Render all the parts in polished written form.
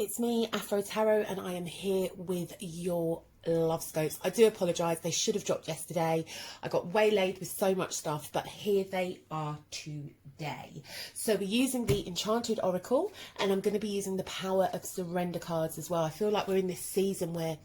it's me, Afro Tarot, and I am here with your Lovescopes. I do apologise, they should have dropped yesterday. I got waylaid with so much stuff, but here they are today. So we're using the Enchanted Oracle, and I'm going to be using the Power of Surrender cards as well. I feel like we're in this season where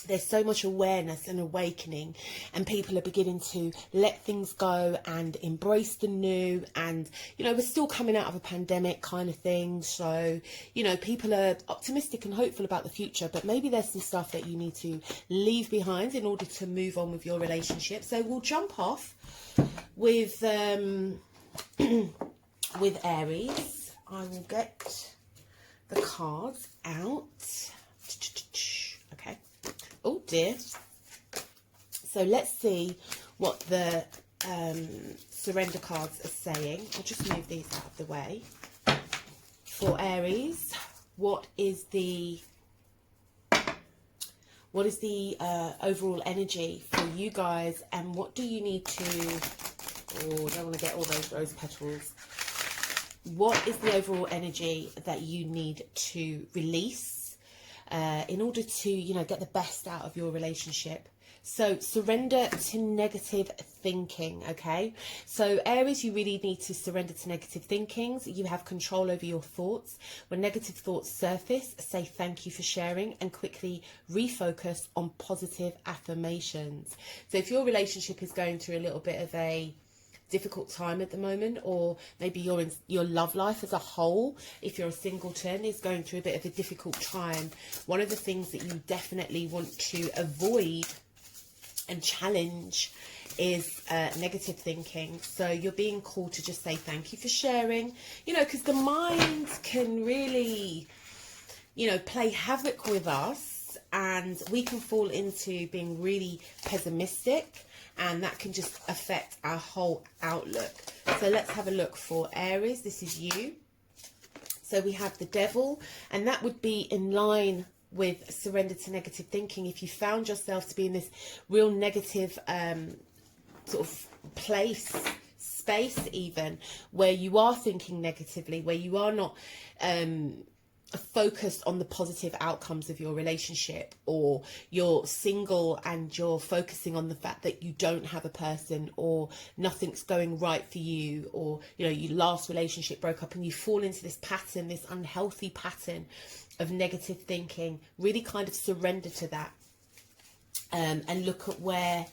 there's so much awareness and awakening, and people are beginning to let things go and embrace the new. And you know, we're still coming out of a pandemic kind of thing, so you know, people are optimistic and hopeful about the future, but maybe there's some stuff that you need to leave behind in order to move on with your relationship. So we'll jump off with with Aries. I will get the cards out. Okay. Oh dear. So let's see what the surrender cards are saying. I'll just move these out of the way. For Aries, what is the overall energy for you guys, and what do you need to, oh, I don't want to get all those rose petals. What is the overall energy that you need to release in order to, you know, get the best out of your relationship? So surrender to negative thinking, okay? So Aries, you really need to surrender to negative thinkings. You have control over your thoughts. When negative thoughts surface, say thank you for sharing and quickly refocus on positive affirmations. So if your relationship is going through a little bit of a difficult time at the moment, or maybe your love life as a whole, if you're a singleton, is going through a bit of a difficult time, one of the things that you definitely want to avoid and challenge is negative thinking. So you're being called to just say thank you for sharing, you know, because the mind can really, you know, play havoc with us, and we can fall into being really pessimistic, and that can just affect our whole outlook. So let's have a look for Aries. This is you. So we have the Devil, and that would be in line with surrender to negative thinking. If you found yourself to be in this real negative sort of space even, where you are thinking negatively, where you are not focused on the positive outcomes of your relationship, or you're single and you're focusing on the fact that you don't have a person, or nothing's going right for you, or you know, your last relationship broke up, and you fall into this pattern, this unhealthy pattern of negative thinking, really kind of surrender to that, and look at where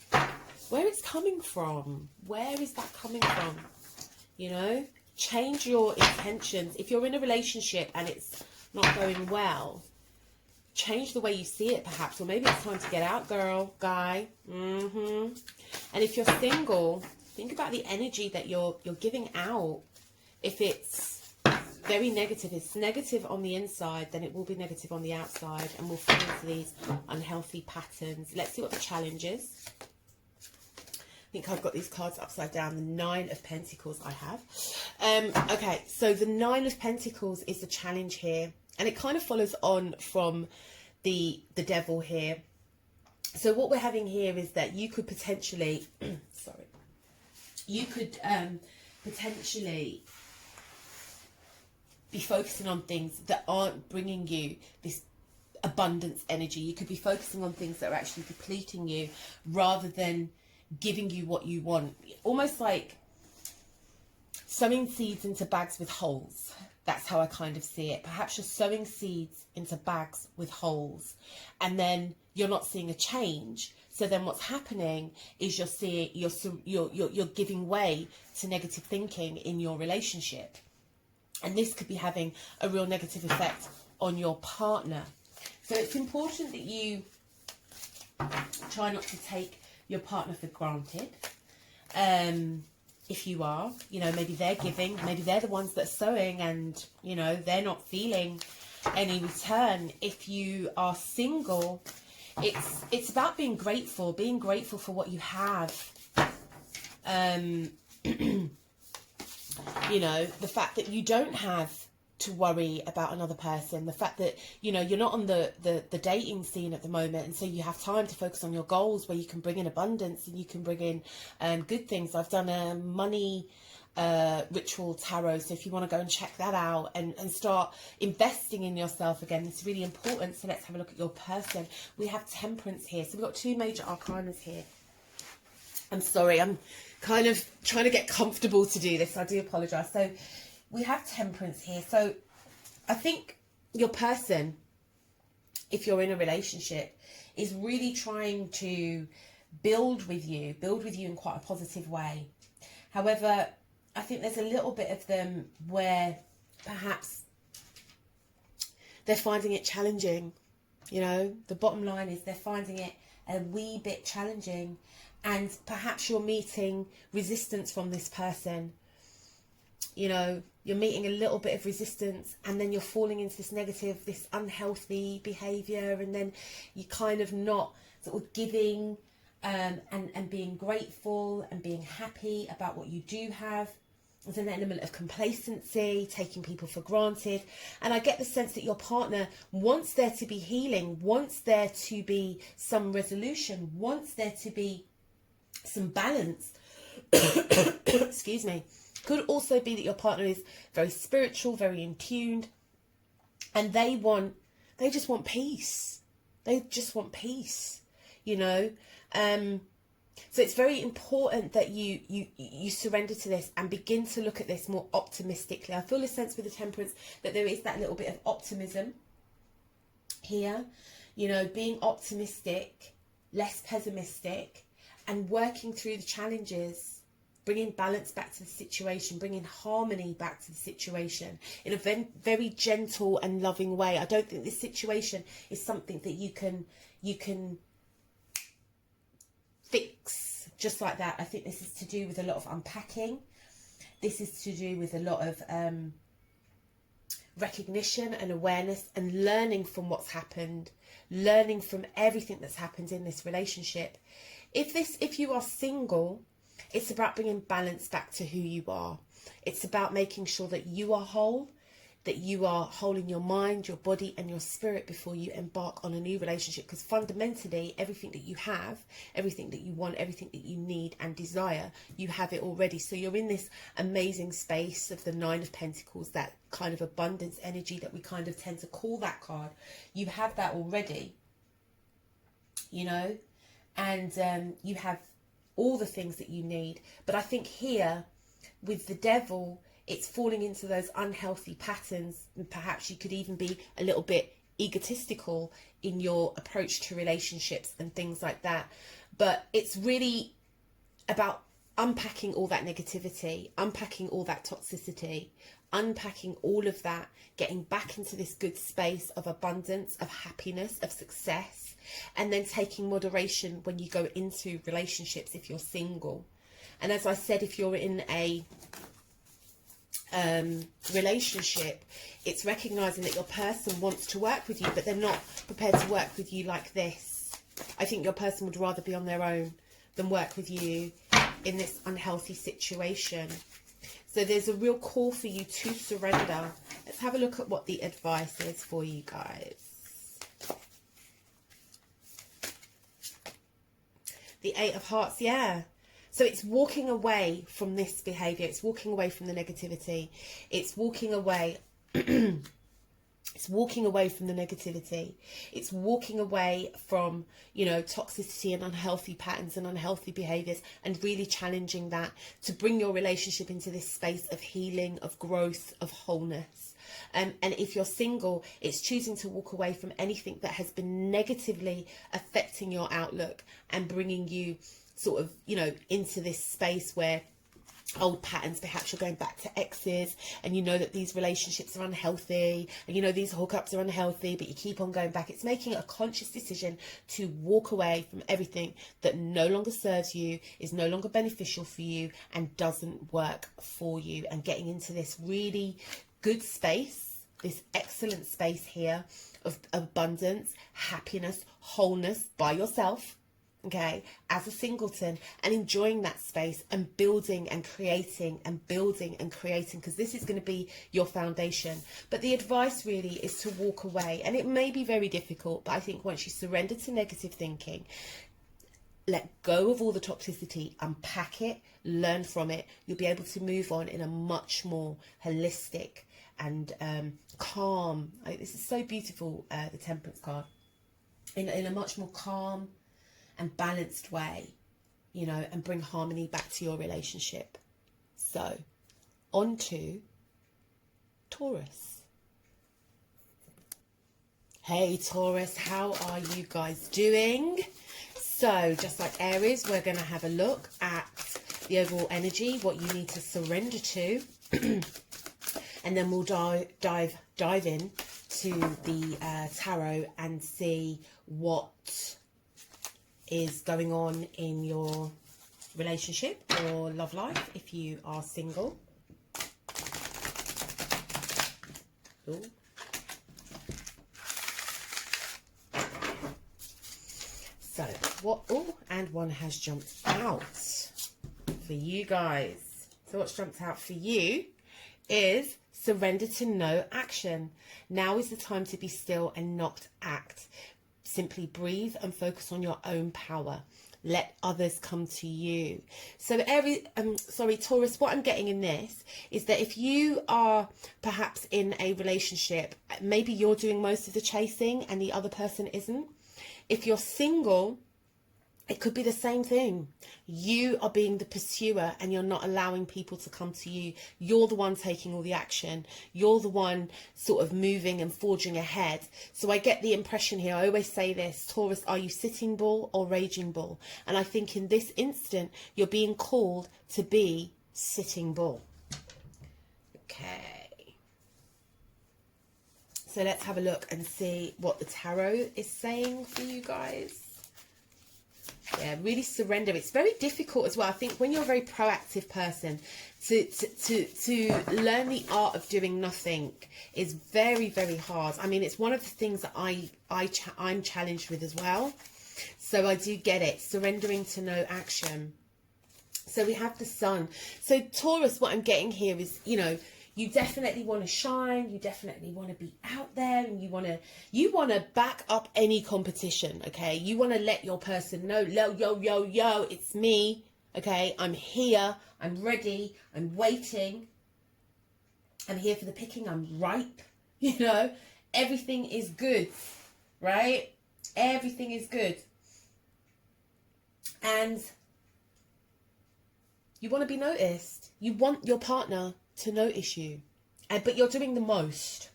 it's coming from. Where is that coming from? You know, change your intentions. If you're in a relationship and it's not going well, change the way you see it perhaps, or maybe it's time to get out, girl, guy. And if you're single, think about the energy that you're giving out. If it's very negative, it's negative on the inside, then it will be negative on the outside, and we'll fall into these unhealthy patterns. Let's see what the challenge is. I think I've got these cards upside down. The Nine of Pentacles I have. Okay, so the Nine of Pentacles is the challenge here, and it kind of follows on from the Devil here. So what we're having here is that you could potentially, sorry, you could potentially be focusing on things that aren't bringing you this abundance energy. You could be focusing on things that are actually depleting you, rather than giving you what you want. Almost like sowing seeds into bags with holes. That's how I kind of see it. Perhaps you're sowing seeds into bags with holes, and then you're not seeing a change. So then what's happening is you're giving way to negative thinking in your relationship, and this could be having a real negative effect on your partner. So it's important that you try not to take your partner for granted. If you are, you know, maybe they're giving, maybe they're the ones that are sowing, and you know, they're not feeling any return. If you are single, it's about being grateful for what you have. You know, the fact that you don't have to worry about another person, the fact that, you know, you're not on the dating scene at the moment, and so you have time to focus on your goals, where you can bring in abundance and you can bring in good things. I've done a money ritual tarot. So if you want to go and check that out and start investing in yourself again, it's really important. So let's have a look at your person. We have Temperance here. So we've got two major arcanas here. I'm sorry, I'm kind of trying to get comfortable to do this. I do apologise. So we have Temperance here. So I think your person, if you're in a relationship, is really trying to build with you in quite a positive way. However, I think there's a little bit of them where perhaps they're finding it challenging. You know, the bottom line is they're finding it a wee bit challenging, and perhaps you're meeting resistance from this person. You know, you're meeting a little bit of resistance, and then you're falling into this negative, this unhealthy behaviour, and then you're kind of not sort of giving and being grateful and being happy about what you do have. There's an element of complacency, taking people for granted. And I get the sense that your partner wants there to be healing, wants there to be some resolution, wants there to be some balance. Excuse me. Could also be that your partner is very spiritual, very in tuned, and they just want peace. They just want peace, you know. So it's very important that you surrender to this and begin to look at this more optimistically. I feel a sense with the Temperance that there is that little bit of optimism here, you know, being optimistic, less pessimistic, and working through the challenges, bringing balance back to the situation, bringing harmony back to the situation in a very gentle and loving way. I don't think this situation is something that you can fix just like that. I think this is to do with a lot of unpacking. This is to do with a lot of recognition and awareness and learning from what's happened, learning from everything that's happened in this relationship. If you are single, it's about bringing balance back to who you are. It's about making sure that you are whole, that you are whole in your mind, your body and your spirit before you embark on a new relationship. Because fundamentally, everything that you have, everything that you want, everything that you need and desire, you have it already. So you're in this amazing space of the Nine of Pentacles, that kind of abundance energy that we kind of tend to call that card. You have that already, you know, and you have all the things that you need. But I think here with the Devil, it's falling into those unhealthy patterns, and perhaps you could even be a little bit egotistical in your approach to relationships and things like that. But it's really about unpacking all that negativity, unpacking all that toxicity, unpacking all of that, getting back into this good space of abundance, of happiness, of success, and then taking moderation when you go into relationships if you're single. And as I said, if you're in a relationship, it's recognizing that your person wants to work with you, but they're not prepared to work with you like this. I think your person would rather be on their own than work with you in this unhealthy situation. So there's a real call for you to surrender. Let's have a look at what the advice is for you guys. The Eight of Hearts, yeah. So it's walking away from this behaviour. It's walking away from the negativity. It's walking away. It's walking away from the negativity. It's walking away from, you know, toxicity and unhealthy patterns and unhealthy behaviours, and really challenging that to bring your relationship into this space of healing, of growth, of wholeness. And if you're single, it's choosing to walk away from anything that has been negatively affecting your outlook and bringing you sort of, you know, into this space where old patterns, perhaps you're going back to exes, and you know that these relationships are unhealthy, and you know these hookups are unhealthy, but you keep on going back. It's making a conscious decision to walk away from everything that no longer serves you, is no longer beneficial for you, and doesn't work for you, and getting into this really good space, this excellent space here of abundance, happiness, wholeness by yourself, okay, as a singleton, and enjoying that space and building and creating and building and creating, because this is going to be your foundation. But the advice really is to walk away, and it may be very difficult, but I think once you surrender to negative thinking, let go of all the toxicity, unpack it, learn from it. You'll be able to move on in a much more holistic and calm. This is so beautiful, the Temperance card. In a much more calm and balanced way, you know, and bring harmony back to your relationship. So, on to Taurus. Hey Taurus, how are you guys doing? So, just like Aries, we're going to have a look at the overall energy, what you need to surrender to, and then we'll dive in to the tarot and see what is going on in your relationship or love life if you are single. Ooh. So, what? Oh, and one has jumped out for you guys. So, what's jumped out for you is surrender to no action. Now is the time to be still and not act. Simply breathe and focus on your own power. Let others come to you. So, Taurus, what I'm getting in this is that if you are perhaps in a relationship, maybe you're doing most of the chasing and the other person isn't. If you're single, it could be the same thing. You are being the pursuer and you're not allowing people to come to you. You're the one taking all the action. You're the one sort of moving and forging ahead. So I get the impression here, I always say this, Taurus, are you sitting bull or raging bull? And I think in this instant, you're being called to be sitting bull. Okay. So let's have a look and see what the tarot is saying for you guys. Yeah, really surrender. It's very difficult as well. I think when you're a very proactive person, to learn the art of doing nothing is very, very hard. I mean, it's one of the things that I'm challenged with as well. So I do get it. Surrendering to no action. So we have the Sun. So Taurus, what I'm getting here is, you know, you definitely want to shine. You definitely want to be out there, and you want to back up any competition. Okay, you want to let your person know, yo, it's me. Okay, I'm here. I'm ready. I'm waiting. I'm here for the picking. I'm ripe. You know, everything is good, right? Everything is good, and you want to be noticed. You want your partner to notice you, but you're doing the most.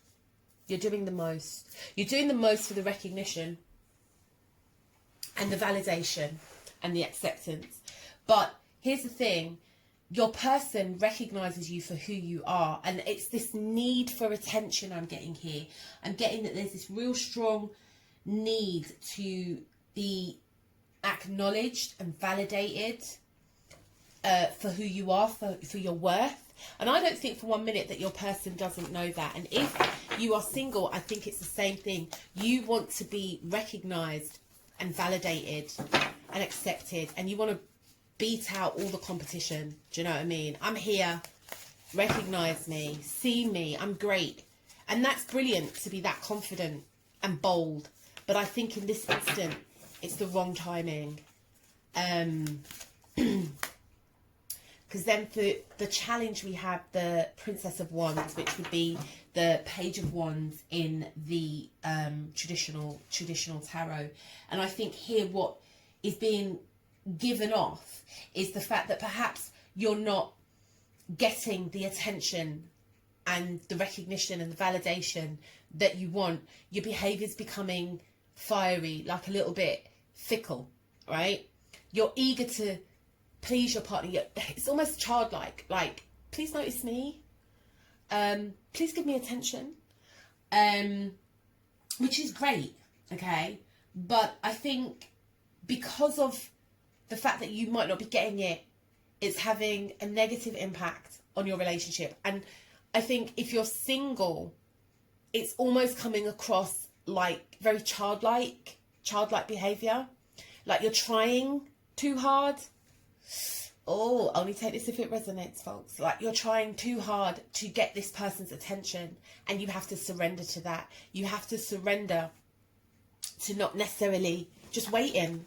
You're doing the most. You're doing the most for the recognition and the validation and the acceptance. But here's the thing, your person recognizes you for who you are, and it's this need for attention I'm getting here. I'm getting that there's this real strong need to be acknowledged and validated for who you are, for your worth. And I don't think for 1 minute that your person doesn't know that. And if you are single, I think it's the same thing. You want to be recognised and validated and accepted, and you want to beat out all the competition. Do you know what I mean? I'm here. Recognise me. See me. I'm great. And that's brilliant to be that confident and bold. But I think in this instant, it's the wrong timing. Because then for the challenge we have the Princess of Wands, which would be the Page of Wands in the traditional tarot. And I think here what is being given off is the fact that perhaps you're not getting the attention and the recognition and the validation that you want. Your behaviour's becoming fiery, like a little bit fickle, right? You're eager to please your partner. It's almost childlike, like, please notice me, please give me attention, which is great, okay? But I think because of the fact that you might not be getting it, it's having a negative impact on your relationship. And I think if you're single, it's almost coming across like very childlike behaviour, like you're trying too hard. Oh, only take this if it resonates, folks. Like you're trying too hard to get this person's attention, and you have to surrender to that. You have to surrender to not necessarily just waiting,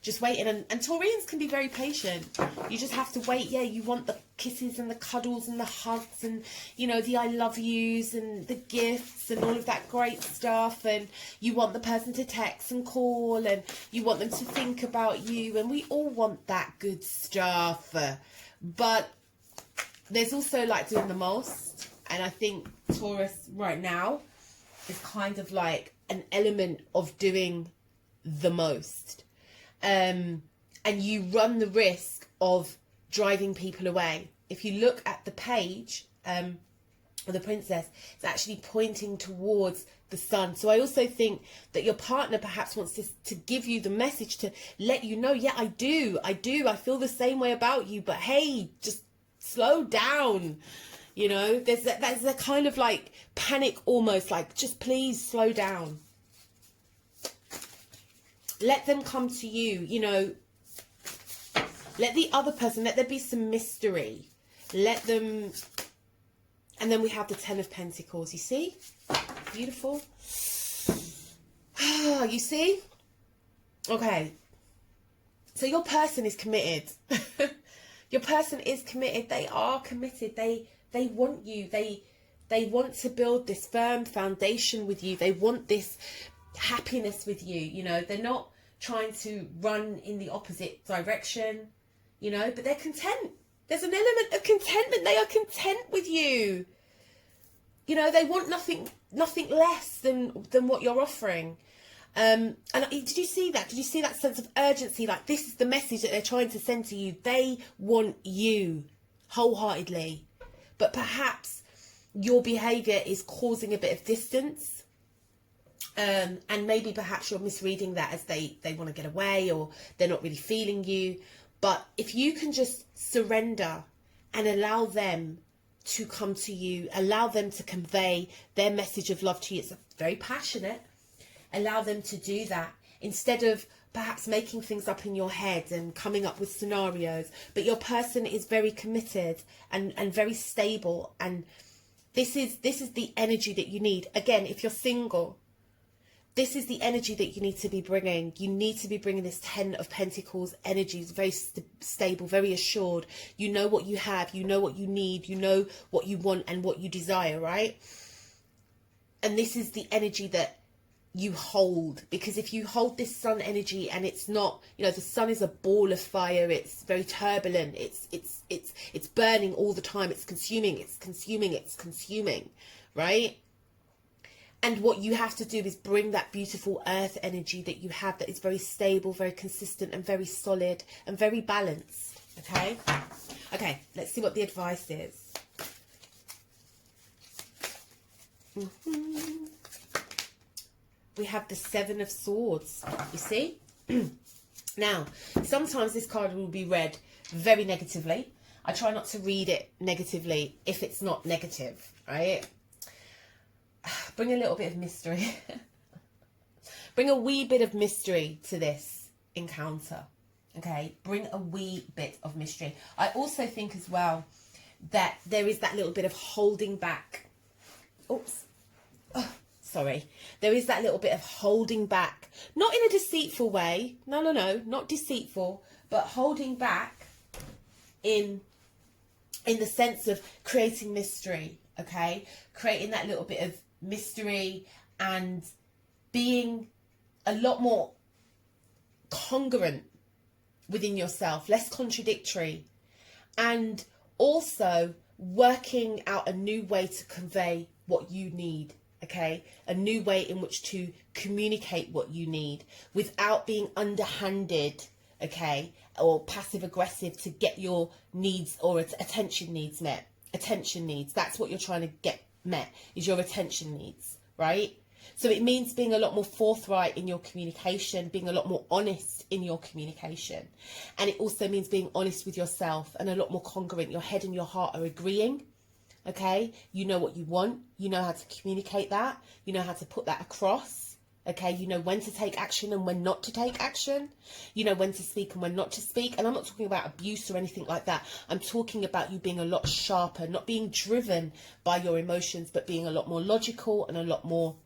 just waiting. And Taurians can be very patient. You just have to wait. Yeah, you want the kisses and the cuddles and the hugs and, you know, the I love yous and the gifts and all of that great stuff. And you want the person to text and call, and you want them to think about you. And we all want that good stuff. But there's also like doing the most. And I think Taurus right now is kind of like an element of doing the most. And you run the risk of driving people away. If you look at the page of the princess, it's actually pointing towards the sun. So I also think that your partner perhaps wants to give you the message to let you know, yeah, I do, I feel the same way about you, but hey, just slow down. You know, there's a kind of like panic almost, like, just please slow down. Let them come to you, you know. Let the other person, let there be some mystery. Let them, and then we have the 10 of Pentacles, you see? Beautiful. You see? Okay. So your person is committed. Your person is committed. They are committed. They want you. They want to build this firm foundation with you. They want this happiness with you. You know, they're not trying to run in the opposite direction, you know, but they're content. There's an element of contentment. They are content with you. You know, they want nothing less than what you're offering. And did you see that? Did you see that sense of urgency? Like, this is the message that they're trying to send to you. They want you wholeheartedly. But perhaps your behaviour is causing a bit of distance. And maybe perhaps you're misreading that as they want to get away, or they're not really feeling you. But if you can just surrender and allow them to come to you, allow them to convey their message of love to you. It's very passionate. Allow them to do that instead of perhaps making things up in your head and coming up with scenarios. But your person is very committed and very stable. And this is the energy that you need. Again, if you're single, this is the energy that you need to be bringing. You need to be bringing this 10 of Pentacles energy. It's very stable, very assured. You know what you have. You know what you need. You know what you want and what you desire, right? And this is the energy that you hold. Because if you hold this sun energy and it's not, you know, the sun is a ball of fire. It's very turbulent. It's burning all the time. It's consuming, right? And what you have to do is bring that beautiful earth energy that you have, that is very stable, very consistent and very solid and very balanced. Okay? Okay, let's see what the advice is. We have the 7 of Swords, you see? Now, sometimes this card will be read very negatively. I try not to read it negatively if it's not negative, right? Bring a little bit of mystery. Bring a wee bit of mystery to this encounter. Okay, bring a wee bit of mystery. I also think as well that there is that little bit of holding back. Oops. Oh, sorry. There is that little bit of holding back. Not in a deceitful way. No, not deceitful. But holding back in the sense of creating mystery. Okay, creating that little bit of mystery and being a lot more congruent within yourself, less contradictory, and also working out a new way to convey what you need. Okay, a new way in which to communicate what you need without being underhanded, okay, or passive aggressive to get your needs or attention needs met. Attention needs, that's what you're trying to get met, is your attention needs, right? So it means being a lot more forthright in your communication, being a lot more honest in your communication. And it also means being honest with yourself and a lot more congruent. Your head and your heart are agreeing, okay? You know what you want. You know how to communicate that. You know how to put that across, okay? You know when to take action and when not to take action. You know when to speak and when not to speak. And I'm not talking about abuse or anything like that. I'm talking about you being a lot sharper, not being driven by your emotions, but being a lot more logical and a lot more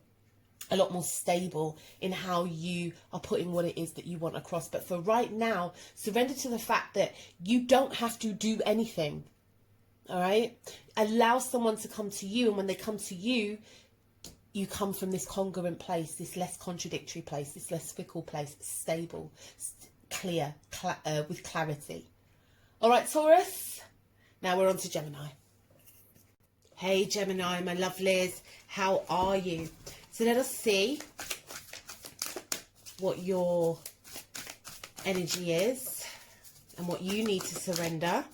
a lot more stable in how you are putting what it is that you want across. But for right now, surrender to the fact that you don't have to do anything. All right? Allow someone to come to you, and when they come to you, you come from this congruent place, this less contradictory place, this less fickle place, stable, clear, with clarity. All right, Taurus? Now we're on to Gemini. Hey, Gemini, my lovelies. How are you? So let us see what your energy is and what you need to surrender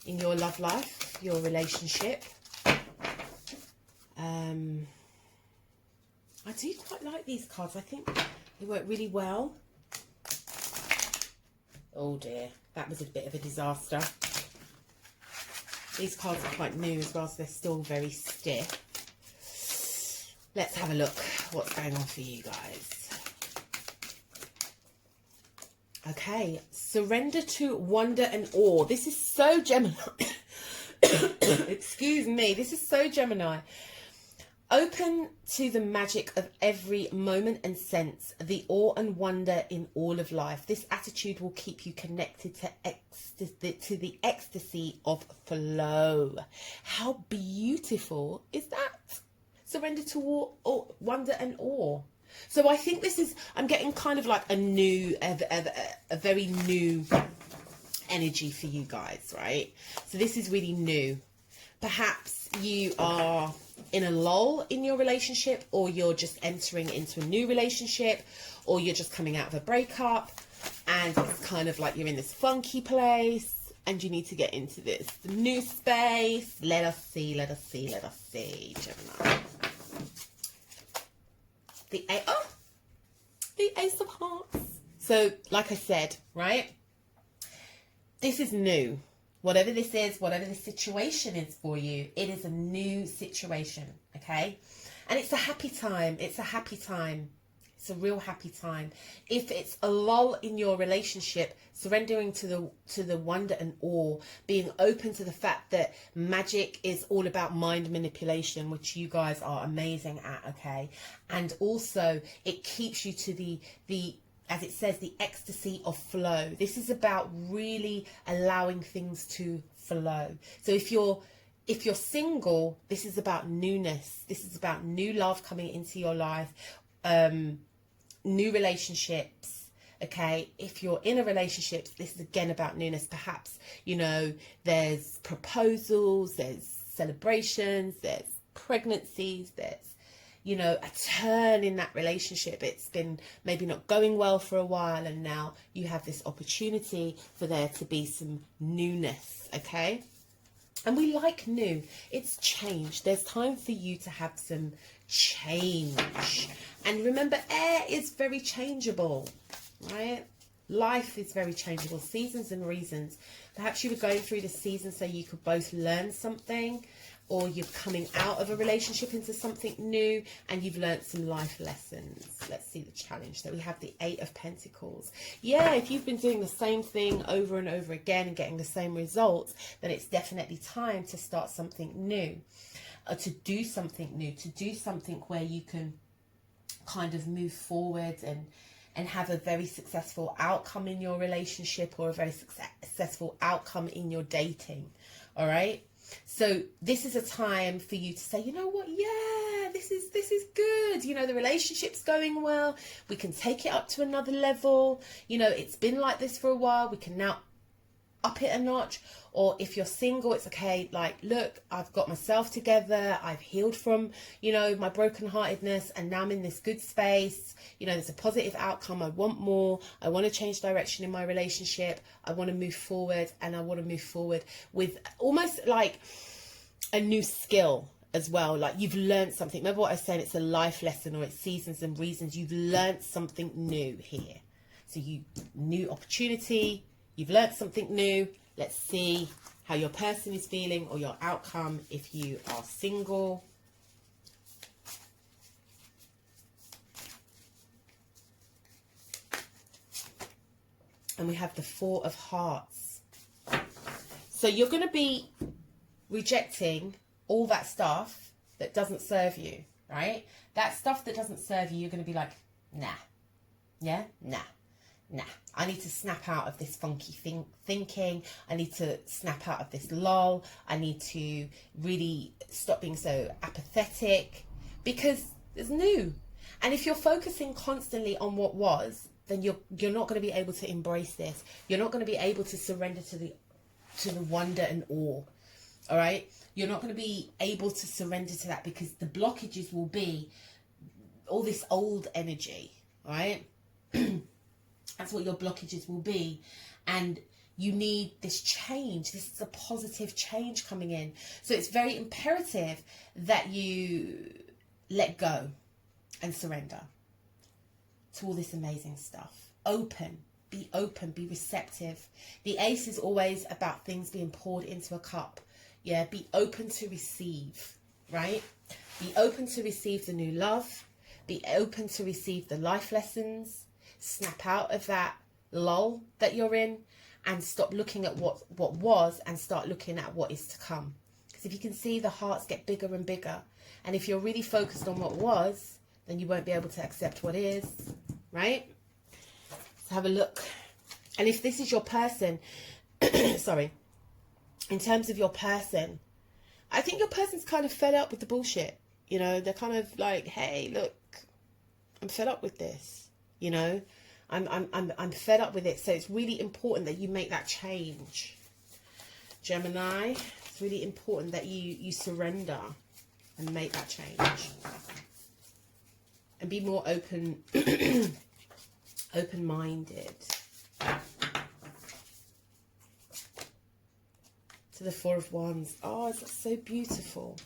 in your love life, your relationship. I do quite like these cards. I think they work really well. Oh dear, that was a bit of a disaster. These cards are quite new as well, so they're still very stiff. Let's have a look what's going on for you guys. Okay, surrender to wonder and awe. This is so Gemini. Excuse me, this is so Gemini. Open to the magic of every moment and sense, the awe and wonder in all of life. This attitude will keep you connected to the ecstasy of flow. How beautiful is that? Surrender to wonder and awe. So I think this is, I'm getting kind of like a very new energy for you guys, right? So this is really new. Perhaps you are in a lull in your relationship, or you're just entering into a new relationship, or you're just coming out of a breakup, and it's kind of like you're in this funky place and you need to get into this new space. Let us see, Gemini. The Ace of Hearts. So, like I said, right? This is new. Whatever this is, whatever the situation is for you, it is a new situation, okay? And it's a happy time. It's a happy time. It's a real happy time. If it's a lull in your relationship, surrendering to the wonder and awe, being open to the fact that magic is all about mind manipulation, which you guys are amazing at, okay? And also, it keeps you to the as it says, the ecstasy of flow. This is about really allowing things to flow. So if you're single, this is about newness. This is about new love coming into your life, new relationships. Okay, if you're in a relationship, this is again about newness. Perhaps, you know, there's proposals, there's celebrations, there's pregnancies, there's, you know, a turn in that relationship. It's been maybe not going well for a while, and now you have this opportunity for there to be some newness, okay? And we like new. It's change. There's time for you to have some change. And remember, air is very changeable, right? Life is very changeable. Seasons and reasons. Perhaps you were going through this season so you could both learn something, or you're coming out of a relationship into something new and you've learned some life lessons. Let's see the challenge. So we have the Eight of Pentacles. Yeah, if you've been doing the same thing over and over again and getting the same results, then it's definitely time to start something new, to do something new, to do something where you can kind of move forward and have a very successful outcome in your relationship, or a very successful outcome in your dating. All right. So this is a time for you to say, you know what, yeah, this is good. You know, the relationship's going well. We can take it up to another level. You know, it's been like this for a while. We can now up it a notch. Or if you're single, it's okay. Like, look, I've got myself together. I've healed from, you know, my brokenheartedness, and now I'm in this good space. You know, there's a positive outcome. I want more. I want to change direction in my relationship. I want to move forward, and I want to move forward with almost like a new skill as well. Like, you've learned something. Remember what I was saying? It's a life lesson, or it's seasons and reasons. You've learned something new here. So new opportunity. You've learned something new. Let's see how your person is feeling, or your outcome if you are single. And we have the Four of Hearts. So you're going to be rejecting all that stuff that doesn't serve you, right? That stuff that doesn't serve you, you're going to be like, nah. Yeah? Nah. Nah. I need to snap out of this funky thinking. I need to snap out of this lull. I need to really stop being so apathetic, because it's new. And if you're focusing constantly on what was, then you're not going to be able to embrace this. You're not going to be able to surrender to the wonder and awe. All right? You're not going to be able to surrender to that, because the blockages will be all this old energy. All right? That's what your blockages will be. And you need this change. This is a positive change coming in. So it's very imperative that you let go and surrender to all this amazing stuff. Be open, be receptive. The ace is always about things being poured into a cup. Yeah, be open to receive, right? Be open to receive the new love. Be open to receive the life lessons. Snap out of that lull that you're in and stop looking at what was and start looking at what is to come. Because if you can see, the hearts get bigger and bigger. And if you're really focused on what was, then you won't be able to accept what is, right? So have a look. And if this is your person, sorry, in terms of your person, I think your person's kind of fed up with the bullshit. You know, they're kind of like, hey, look, I'm fed up with this. You know, I'm fed up with it. So it's really important that you make that change. Gemini, it's really important that you surrender and make that change. And be more open-minded. To the Four of Wands. Oh, that's so beautiful.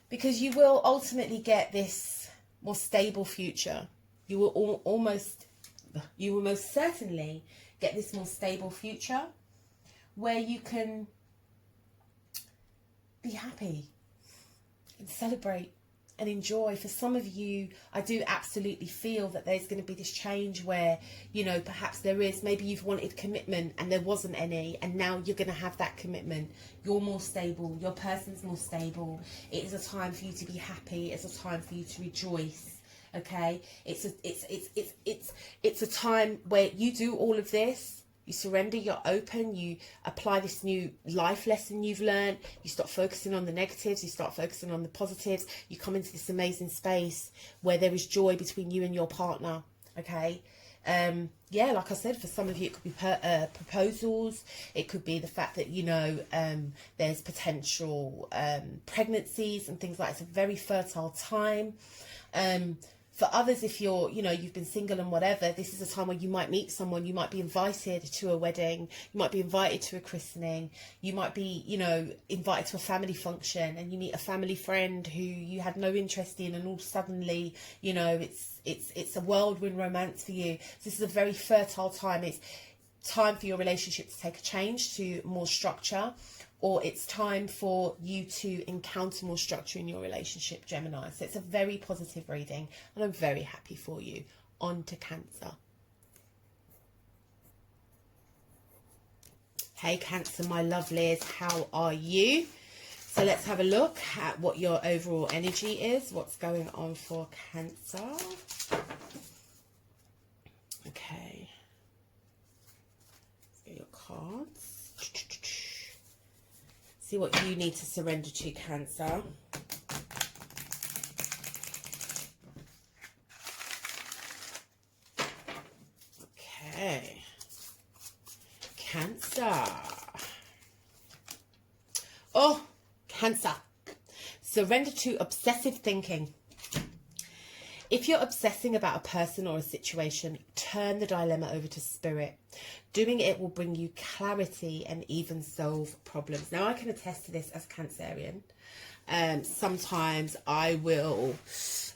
Because you will ultimately get this more stable future. You will most certainly get this more stable future where you can be happy and celebrate and enjoy. For some of you, I do absolutely feel that there's going to be this change where, you know, perhaps there is, maybe you've wanted commitment and there wasn't any, and now you're going to have that commitment. You're more stable. Your person's more stable. It is a time for you to be happy. It's a time for you to rejoice. Okay, it's a time where you do all of this. You surrender, you're open, you apply this new life lesson you've learned, you stop focusing on the negatives, you start focusing on the positives, you come into this amazing space where there is joy between you and your partner. Okay, yeah, like I said, for some of you it could be proposals, it could be the fact that, you know, there's potential pregnancies and things like that. It's a very fertile time. For others, if you're, you know, you've been single and whatever, this is a time where you might meet someone, you might be invited to a wedding, you might be invited to a christening, you might be, you know, invited to a family function, and you meet a family friend who you had no interest in, and all suddenly, you know, it's a whirlwind romance for you. So this is a very fertile time. It's time for your relationship to take a change to more structure, or it's time for you to encounter more structure in your relationship, Gemini. So it's a very positive reading, and I'm very happy for you. On to Cancer. Hey Cancer, my lovelies, how are you? So let's have a look at what your overall energy is. What's going on for Cancer? Okay. Let's get your cards. See what you need to surrender to, Cancer. Okay. Cancer. Oh, Cancer. Surrender to obsessive thinking. If you're obsessing about a person or a situation, turn the dilemma over to spirit. Doing it will bring you clarity and even solve problems. Now, I can attest to this as Cancerian. Sometimes I will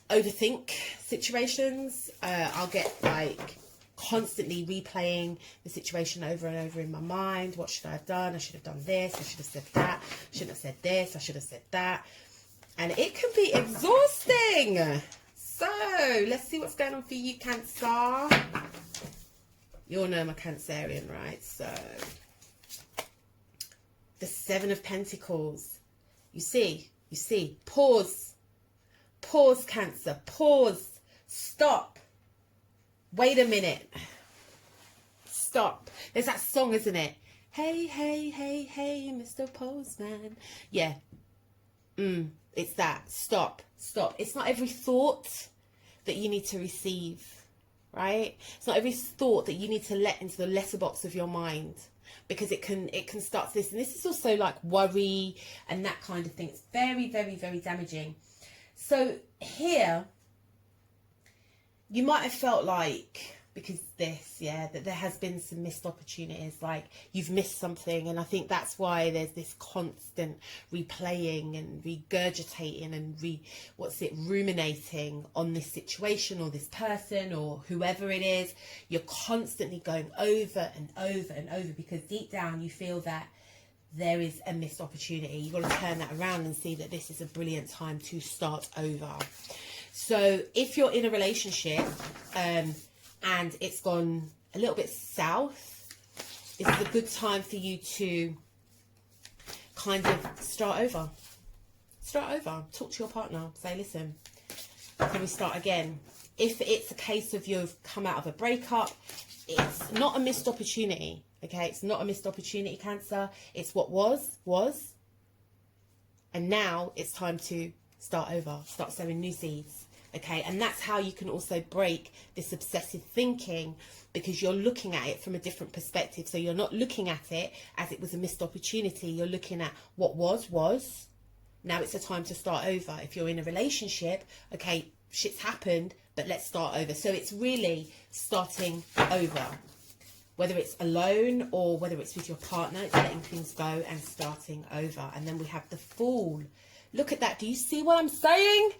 overthink situations. I'll get like constantly replaying the situation over and over in my mind. What should I have done? I should have done this. I should have said that. I shouldn't have said this. I should have said that. And it can be exhausting. So, let's see what's going on for you, Cancer. You all know I'm a Cancerian, right? So, the Seven of Pentacles. You see, pause. Pause, Cancer. Pause. Stop. Wait a minute. Stop. There's that song, isn't it? Hey, hey, hey, hey, Mr. Postman. Yeah. It's that. Stop. Stop. It's not every thought that you need to receive, right? It's not every thought that you need to let into the letterbox of your mind, because it can start this. And this is also like worry and that kind of thing. It's very, very, very damaging. So here, you might have felt like, because this, that there has been some missed opportunities, like you've missed something. And I think that's why there's this constant replaying and regurgitating and ruminating on this situation or this person or whoever it is. You're constantly going over and over and over, because deep down you feel that there is a missed opportunity. You've got to turn that around and see that this is a brilliant time to start over. So if you're in a relationship and it's gone a little bit south, this is a good time for you to kind of start over. Start over. Talk to your partner. Say, listen, can we start again? If it's a case of you've come out of a breakup, it's not a missed opportunity. Okay, it's not a missed opportunity, Cancer. It's what was. And now it's time to start over. Start sowing new seeds. Okay, and that's how you can also break this obsessive thinking, because you're looking at it from a different perspective. So you're not looking at it as it was a missed opportunity. You're looking at what was. Now it's a time to start over. If you're in a relationship, okay, shit's happened, but let's start over. So it's really starting over. Whether it's alone or whether it's with your partner, it's letting things go and starting over. And then we have the Fool. Look at that. Do you see what I'm saying?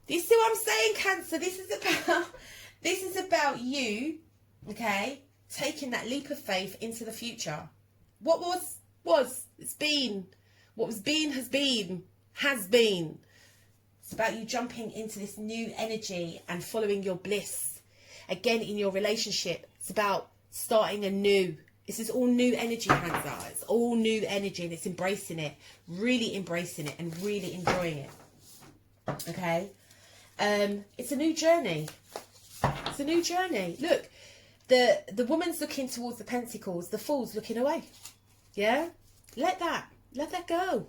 Do you see what I'm saying, Cancer? This is about you, okay, taking that leap of faith into the future. What was, it's been. What was been has been, It's about you jumping into this new energy and following your bliss. Again, in your relationship, it's about starting anew. This is all new energy, Cancer. It's all new energy, and it's embracing it, really embracing it and really enjoying it. Okay? It's a new journey. It's a new journey. Look, the woman's looking towards the Pentacles, the Fool's looking away. Yeah? Let that go.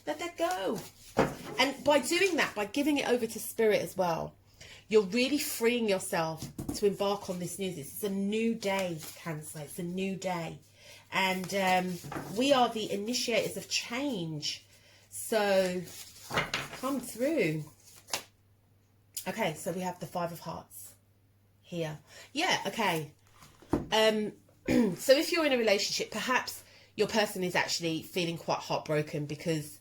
Let that go. And by doing that, by giving it over to Spirit as well, you're really freeing yourself to embark on this news. It's a new day, Cancer. It's a new day. And we are the initiators of change. So come through. Okay, so we have the Five of Hearts here. Yeah, okay. So if you're in a relationship, perhaps your person is actually feeling quite heartbroken because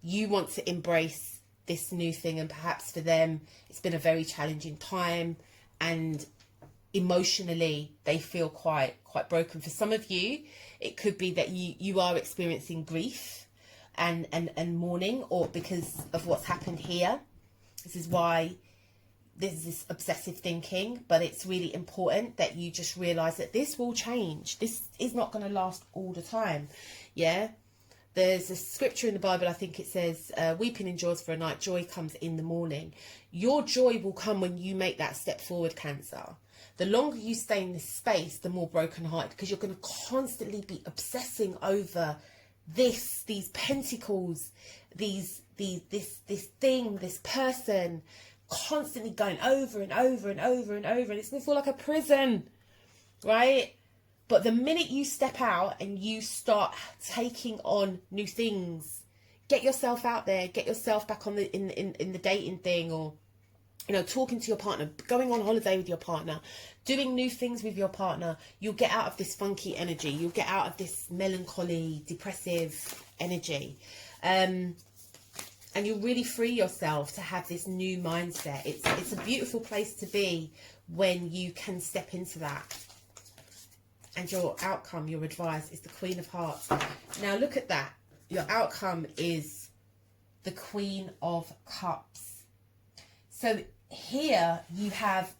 you want to embrace this new thing, and perhaps for them it's been a very challenging time and emotionally they feel quite broken. For some of you, it could be that you are experiencing grief and mourning, or because of what's happened here. This is why there's this obsessive thinking, but it's really important that you just realize that this will change. This is not going to last all the time. Yeah. There's a scripture in the Bible, I think it says, weeping endures for a night, joy comes in the morning. Your joy will come when you make that step forward, Cancer. The longer you stay in this space, the more brokenhearted, because you're going to constantly be obsessing over these pentacles, this thing, this person, constantly going over and over and over and over, and it's going to feel like a prison, right? But the minute you step out and you start taking on new things, get yourself out there, get yourself back on the in the dating thing, or talking to your partner, going on holiday with your partner, doing new things with your partner, you'll get out of this funky energy. You'll get out of this melancholy, depressive energy. And you'll really free yourself to have this new mindset. It's a beautiful place to be when you can step into that. And your outcome, your advice, is the Queen of Hearts. Now look at that. Your outcome is the Queen of Cups. So here you have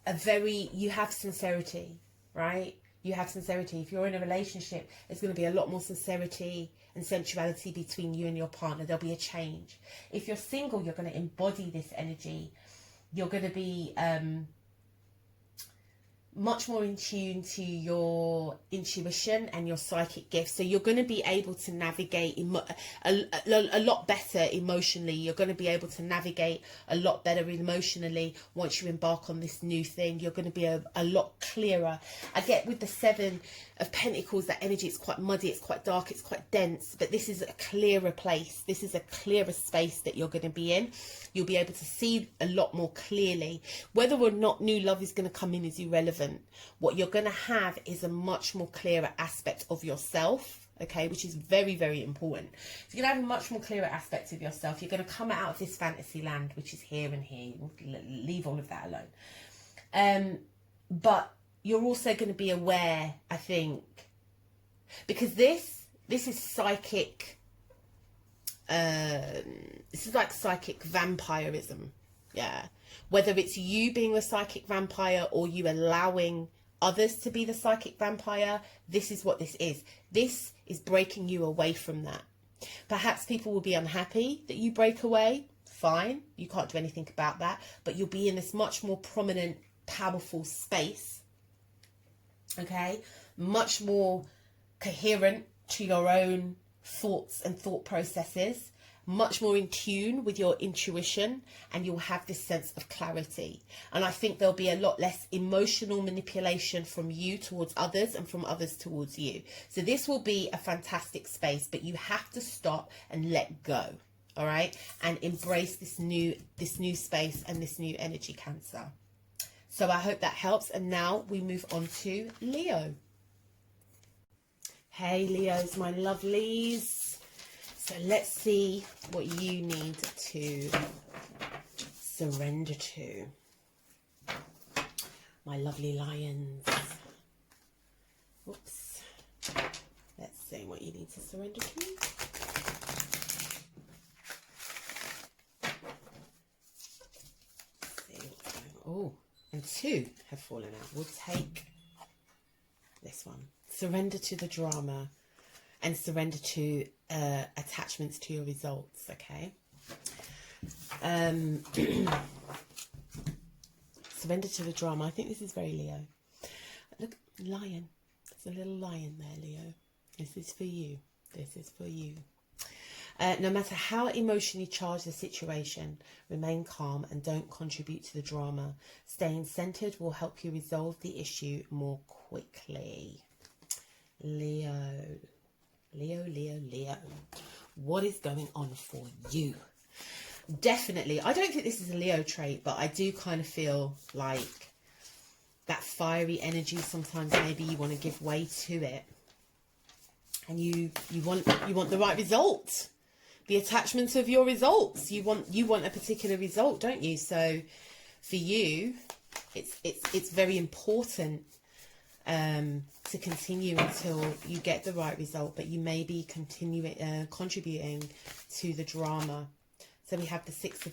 sincerity, right? you have sincerity. If you're in a relationship, there's going to be a lot more sincerity and sensuality between you and your partner. There'll be a change. If you're single, you're going to embody this energy. You're going to be much more in tune to your intuition and your psychic gifts. So you're going to be able to navigate a lot better emotionally. You're going to be able to navigate a lot better emotionally once you embark on this new thing. You're going to be a lot clearer. I get with the Seven of Pentacles, that energy, it's quite muddy, it's quite dark, it's quite dense, but this is a clearer place. This is a clearer space that you're going to be in. You'll be able to see a lot more clearly. Whether or not new love is going to come in is irrelevant. What you're going to have is a much more clearer aspect of yourself, okay, which is very, very important. So you're going to have a much more clearer aspect of yourself. You're going to come out of this fantasy land, which is here and here. Leave all of that alone. But you're also going to be aware, I think, because this is psychic, this is like psychic vampirism, yeah. Whether it's you being the psychic vampire or you allowing others to be the psychic vampire, this is what this is. This is breaking you away from that. Perhaps people will be unhappy that you break away. Fine, you can't do anything about that, but you'll be in this much more prominent, powerful space. Okay, much more coherent to your own thoughts and thought processes, much more in tune with your intuition, and you'll have this sense of clarity. And I think there'll be a lot less emotional manipulation from you towards others and from others towards you. So this will be a fantastic space, but you have to stop and let go, all right, and embrace this new space and this new energy, Cancer. So I hope that helps. And now we move on to Leo. Hey, Leos, my lovelies. So let's see what you need to surrender to. My lovely lions. Whoops. Let's see what you need to surrender to. Let's see what's going on. Oh. And two have fallen out. We'll take this one. Surrender to the drama and surrender to attachments to your results, okay? Surrender to the drama. I think this is very Leo. Look, lion. There's a little lion there, Leo. This is for you. This is for you. No matter how emotionally charged the situation, remain calm and don't contribute to the drama. Staying centered will help you resolve the issue more quickly. Leo. Leo, Leo, Leo. What is going on for you? Definitely, I don't think this is a Leo trait, but I do kind of feel like that fiery energy. Sometimes maybe you want to give way to it. And you want the right result. The attachments of your results. You want a particular result, don't you? So for you, it's very important to continue until you get the right result, but you may be contributing to the drama. So we have the six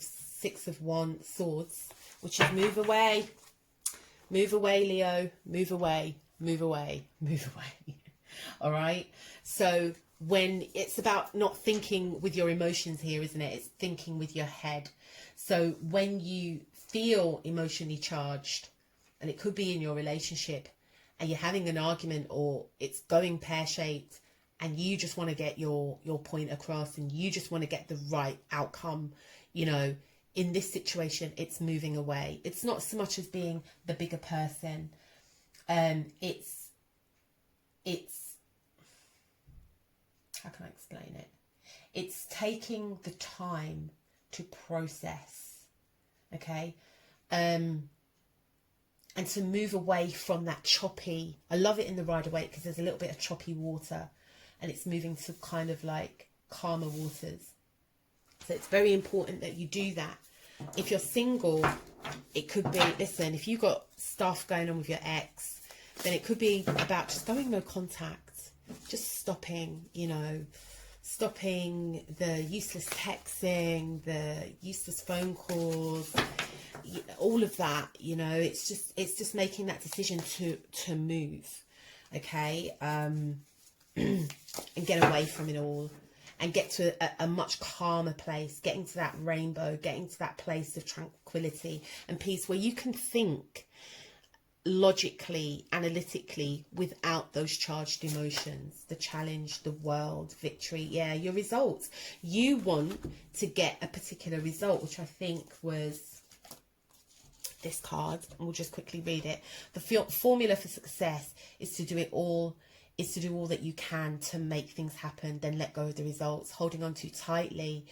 of swords, which is move away, Leo, move away, move away, move away. All right. So when it's about not thinking with your emotions here, isn't it? It's thinking with your head. So when you feel emotionally charged, and it could be in your relationship, and you're having an argument or it's going pear-shaped, and you just want to get your point across, and you just want to get the right outcome, you know, in this situation, it's moving away. It's not so much as being the bigger person. It's how can I explain it? It's taking the time to process, okay? And to move away from that choppy, I love it in the Rider-Waite because there's a little bit of choppy water, and it's moving to kind of like calmer waters. So it's very important that you do that. If you're single, it could be, listen, if you've got stuff going on with your ex, then it could be about just going no contact. Just stopping, you know, stopping the useless texting, the useless phone calls, all of that, you know. It's just making that decision to move, okay? And get away from it all and get to a much calmer place, getting to that rainbow, getting to that place of tranquility and peace where you can think logically, analytically, without those charged emotions, the challenge, the world, victory, your results. You want to get a particular result, which I think was this card, and we'll just quickly read it. The formula for success is to do it all, is to do all that you can to make things happen, then let go of the results. Holding on too tightly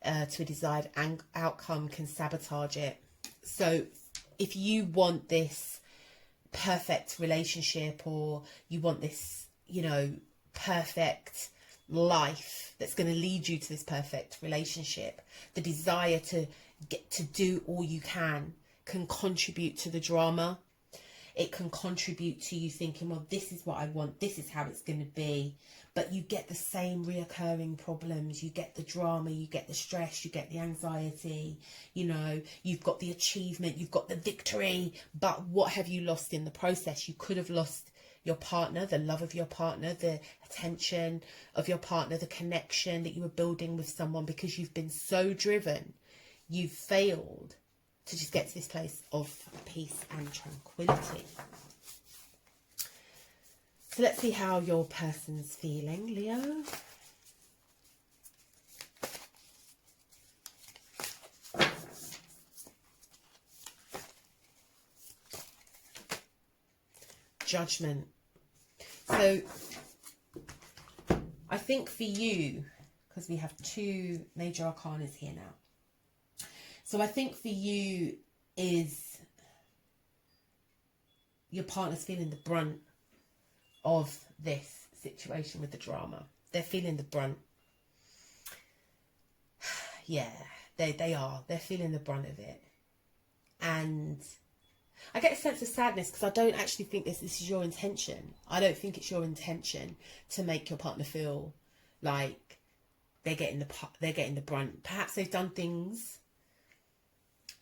to a desired outcome can sabotage it. So if you want this perfect relationship, or you want this, you know, perfect life that's going to lead you to this perfect relationship, the desire to get to do all you can contribute to the drama. It can contribute to you thinking, well, this is what I want, this is how it's going to be. But you get the same reoccurring problems. You get the drama, you get the stress, you get the anxiety, you know, you've got the achievement, you've got the victory. But what have you lost in the process? You could have lost your partner, the love of your partner, the attention of your partner, the connection that you were building with someone, because you've been so driven. You've failed to just get to this place of peace and tranquility. So let's see how your person's feeling, Leo. Judgment. So I think for you, because we have two major arcanas here now. So I think for you is your partner's feeling the brunt of this situation with the drama. They're feeling the brunt. Yeah, they are. They're feeling the brunt of it. And I get a sense of sadness because I don't actually think this is your intention. I don't think it's your intention to make your partner feel like they're getting the brunt. Perhaps they've done things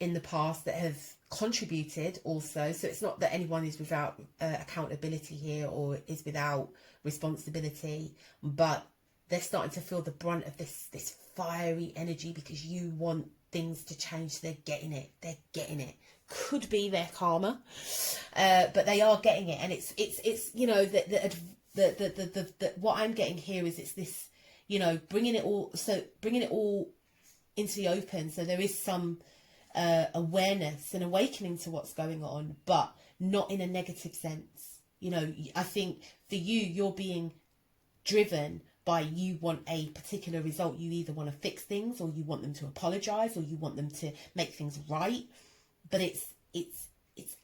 in the past that have contributed also. So it's not that anyone is without accountability here or is without responsibility, but they're starting to feel the brunt of this fiery energy because you want things to change. They're getting it. Could be their karma, but they are getting it. And it's you know, the what I'm getting here is it's this, you know, bringing it all into the open. So there is some awareness and awakening to what's going on, but not in a negative sense. You know, I think for you, you're being driven by, you want a particular result. You either want to fix things, or you want them to apologize, or you want them to make things right. But it's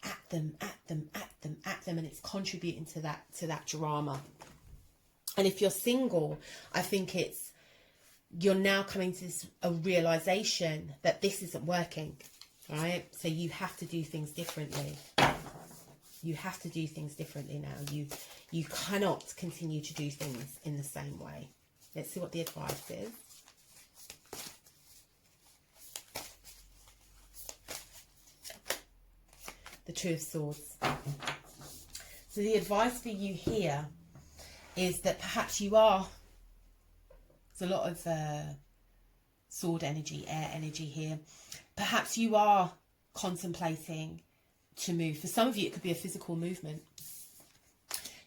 at them, and it's contributing to that drama. And if you're single, I think you're now coming to a realization that this isn't working, right? So you have to do things differently. You have to do things differently now. You cannot continue to do things in the same way. Let's see what the advice is. The Two of Swords. So the advice for you here is that perhaps you are, there's a lot of sword energy, air energy here. Perhaps you are contemplating to move. For some of you, it could be a physical movement.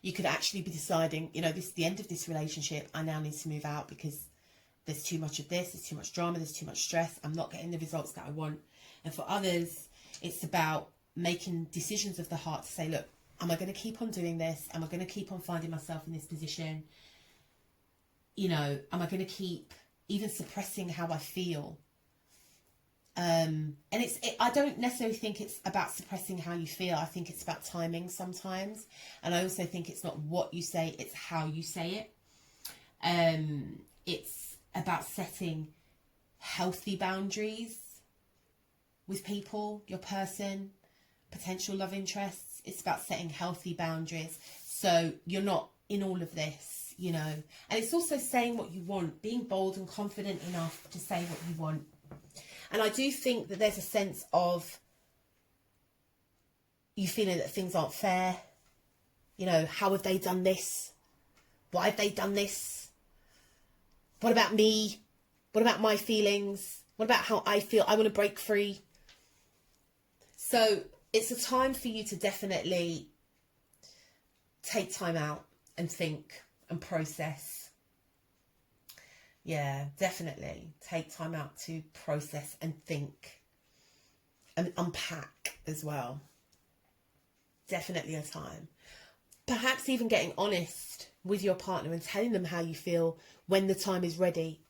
You could actually be deciding, you know, this is the end of this relationship. I now need to move out because there's too much of this, there's too much drama, there's too much stress. I'm not getting the results that I want. And for others, it's about making decisions of the heart to say, look, am I going to keep on doing this? Am I going to keep on finding myself in this position? You know, am I going to keep even suppressing how I feel? And I don't necessarily think it's about suppressing how you feel. I think it's about timing sometimes. And I also think it's not what you say, it's how you say it. It's about setting healthy boundaries with people, your person, potential love interests. It's about setting healthy boundaries. So you're not in all of this, you know. And it's also saying what you want, being bold and confident enough to say what you want. And I do think that there's a sense of you feeling that things aren't fair. You know, how have they done this? Why have they done this? What about me? What about my feelings? What about how I feel? I want to break free. So it's a time for you to definitely take time out and think and process. Yeah, definitely take time out to process and think and unpack as well. Definitely a time. Perhaps even getting honest with your partner and telling them how you feel when the time is ready,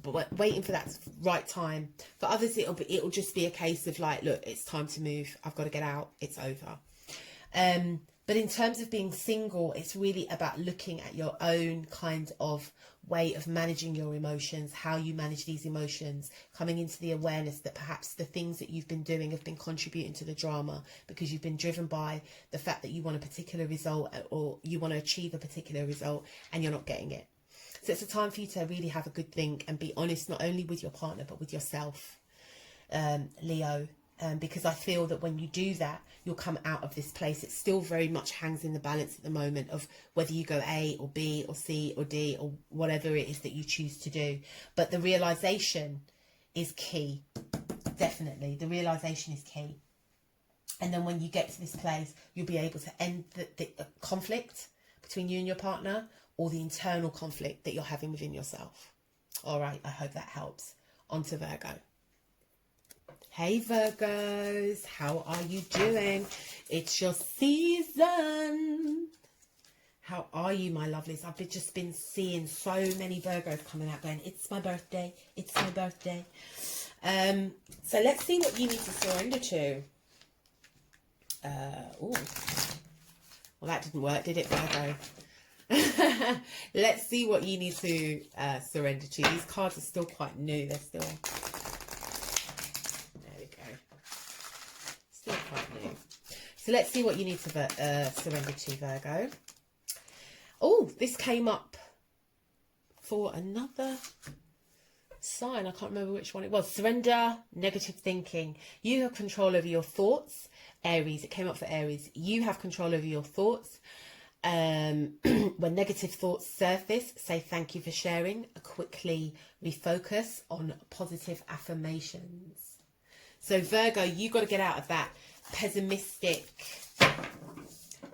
but waiting for that right time. For others, it'll just be a case of like, look, it's time to move. I've got to get out. It's over. But in terms of being single, it's really about looking at your own kind of way of managing your emotions, how you manage these emotions, coming into the awareness that perhaps the things that you've been doing have been contributing to the drama because you've been driven by the fact that you want a particular result or you want to achieve a particular result and you're not getting it. So it's a time for you to really have a good think and be honest, not only with your partner, but with yourself, Leo. Because I feel that when you do that, you'll come out of this place. It still very much hangs in the balance at the moment of whether you go A or B or C or D or whatever it is that you choose to do. But the realization is key. Definitely. The realization is key. And then when you get to this place, you'll be able to end the conflict between you and your partner or the internal conflict that you're having within yourself. All right. I hope that helps. On to Virgo. Hey Virgos, how are you doing? It's your season. How are you, my lovelies? I've just been seeing so many Virgos coming out going, it's my birthday, it's my birthday. So let's see what you need to surrender to. Well, that didn't work, did it, Virgo? Let's see what you need to surrender to. These cards are still quite new. They're still... Still quite new. So let's see what you need to surrender to, Virgo. Oh, this came up for another sign. I can't remember which one it was. Surrender negative thinking. You have control over your thoughts. Aries. It came up for Aries. You have control over your thoughts. When negative thoughts surface, say thank you for sharing. Quickly refocus on positive affirmations. So Virgo, you got to get out of that pessimistic,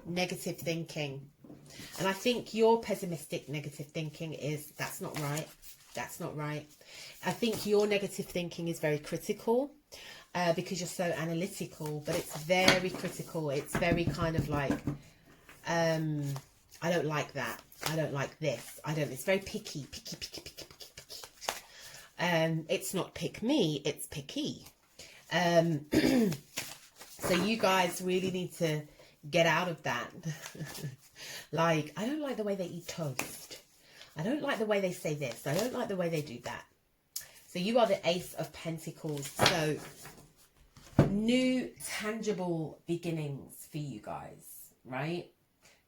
negative thinking. And I think your pessimistic, negative thinking is, that's not right. That's not right. I think your negative thinking is very critical because you're so analytical, but it's very critical. It's very kind of like, I don't like that. I don't like this. It's very picky. It's not pick me, it's picky. So you guys really need to get out of that. Like, I don't like the way they eat toast. I don't like the way they say this. I don't like the way they do that. So you are the Ace of Pentacles. So new tangible beginnings for you guys, right?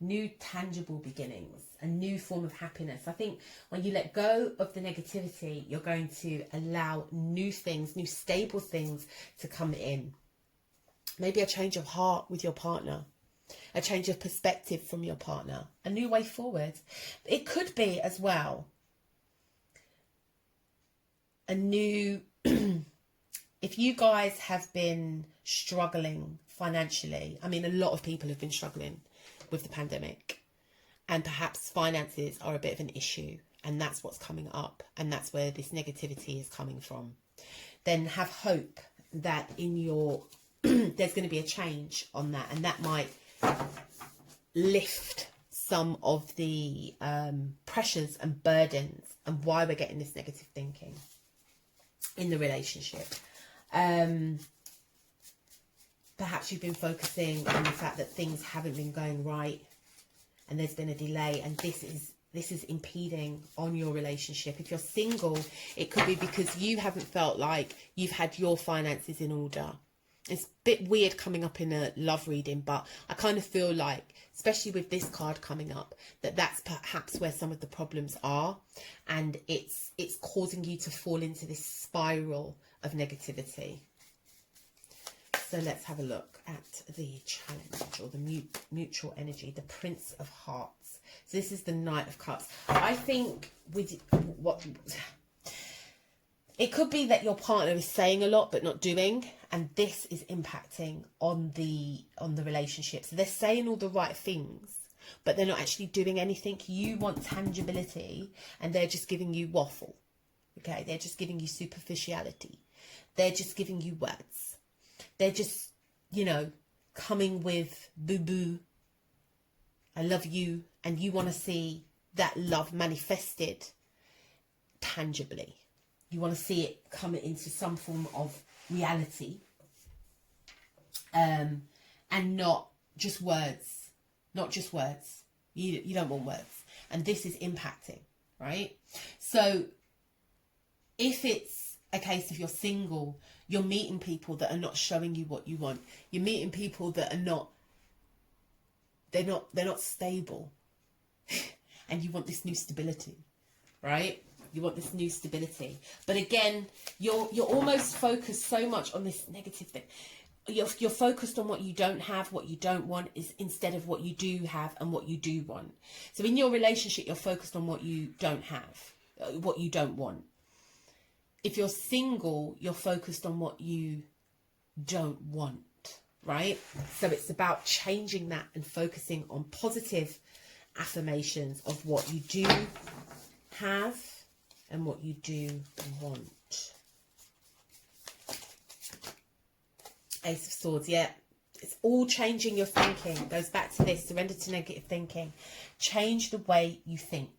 New tangible beginnings, a new form of happiness. I think when you let go of the negativity, you're going to allow new things, new stable things to come in. Maybe a change of heart with your partner, a change of perspective from your partner, a new way forward. It could be as well a new, if you guys have been struggling financially, I mean, a lot of people have been struggling with the pandemic, and perhaps finances are a bit of an issue, and that's what's coming up, and that's where this negativity is coming from. Then have hope that in your there's going to be a change on that, and that might lift some of the pressures and burdens and why we're getting this negative thinking in the relationship. Perhaps you've been focusing on the fact that things haven't been going right and there's been a delay, and this is impeding on your relationship. If you're single, it could be because you haven't felt like you've had your finances in order. It's a bit weird coming up in a love reading, but I kind of feel like, especially with this card coming up, that's perhaps where some of the problems are, and it's causing you to fall into this spiral of negativity. So let's have a look at the challenge, or the mutual energy, the Prince of Hearts. So this is the Knight of Cups. I think with what... It could be that your partner is saying a lot but not doing, and this is impacting on the relationship. So they're saying all the right things, but they're not actually doing anything. You want tangibility, and they're just giving you waffle. Okay, they're just giving you superficiality. They're just giving you words. They're just, you know, coming with boo-boo, I love you, and you want to see that love manifested tangibly. You want to see it come into some form of reality, and not just words. Not just words. You don't want words. And this is impacting, right? So if it's a case of you're single, you're meeting people that are not showing you what you want. You're meeting people that are not, they're not stable. And you want this new stability, right? You want this new stability. But again, you're almost focused so much on this negative thing. You're focused on what you don't have, what you don't want, is instead of what you do have and what you do want. So in your relationship, you're focused on what you don't have, what you don't want. If you're single, you're focused on what you don't want, right? So it's about changing that and focusing on positive affirmations of what you do have and what you do want. Ace of Swords, yeah. It's all changing your thinking. It goes back to this, surrender to negative thinking. Change the way you think,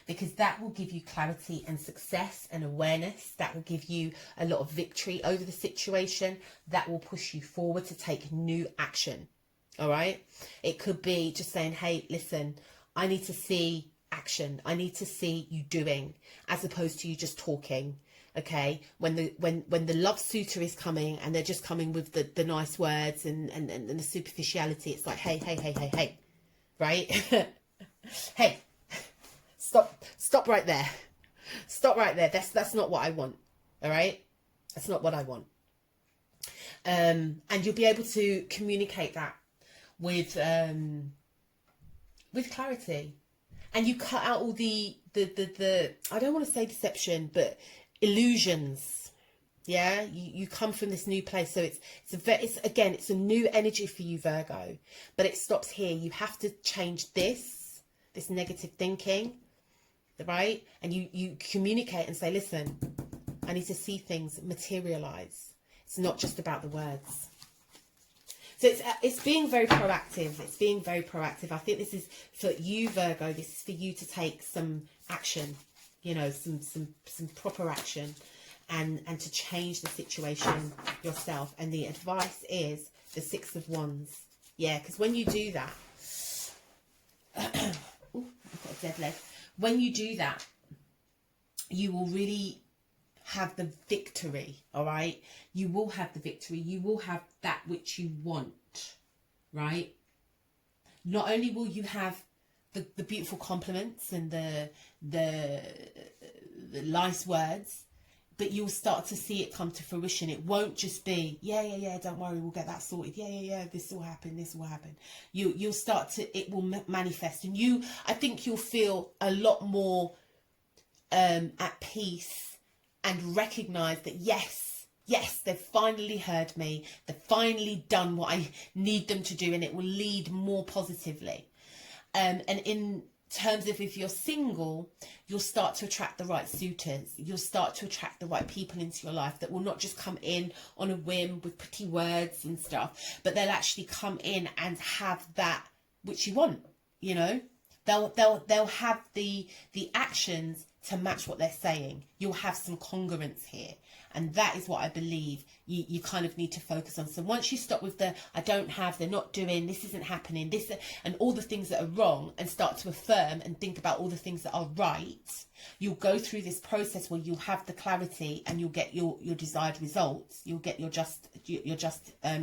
because that will give you clarity and success and awareness. That will give you a lot of victory over the situation. That will push you forward to take new action. All right? It could be just saying, hey, listen, I need to see action. I need to see you doing, as opposed to you just talking. Okay, when the love suitor is coming and they're just coming with the nice words and the superficiality, it's like, hey, right? Hey, stop right there. Stop right there. That's not what I want. All right, that's not what I want. And you'll be able to communicate that with clarity, and you cut out all the I don't want to say deception, but illusions. Yeah, you come from this new place, so it's a new energy for you, Virgo, but it stops here. You have to change this negative thinking, right? And you communicate and say, listen, I need to see things materialize. It's not just about the words. So it's being very proactive. It's being very proactive. I think this is for you, Virgo. This is for you to take some action, you know, some proper action, and to change the situation yourself. And the advice is the Six of Wands. Yeah, because when you do that, ooh, I've got a dead leg. When you do that, you will really have the victory. All right, you will have the victory. You will have that which you want, right? Not only will you have the beautiful compliments and the nice words, but you'll start to see it come to fruition. It won't just be, yeah, don't worry, we'll get that sorted. Yeah, this will happen. You'll start to, it will manifest, and I think you'll feel a lot more at peace and recognize that yes, they've finally heard me. They've finally done what I need them to do, and it will lead more positively. And in terms of if you're single, you'll start to attract the right suitors. You'll start to attract the right people into your life that will not just come in on a whim with pretty words and stuff, but they'll actually come in and have that which you want. You know, they'll have the actions to match what they're saying. You'll have some congruence here. And that is what I believe you kind of need to focus on. So once you stop with the, I don't have, they're not doing, this isn't happening, this, and all the things that are wrong, and start to affirm and think about all the things that are right, you'll go through this process where you'll have the clarity and you'll get your desired results. You'll get your just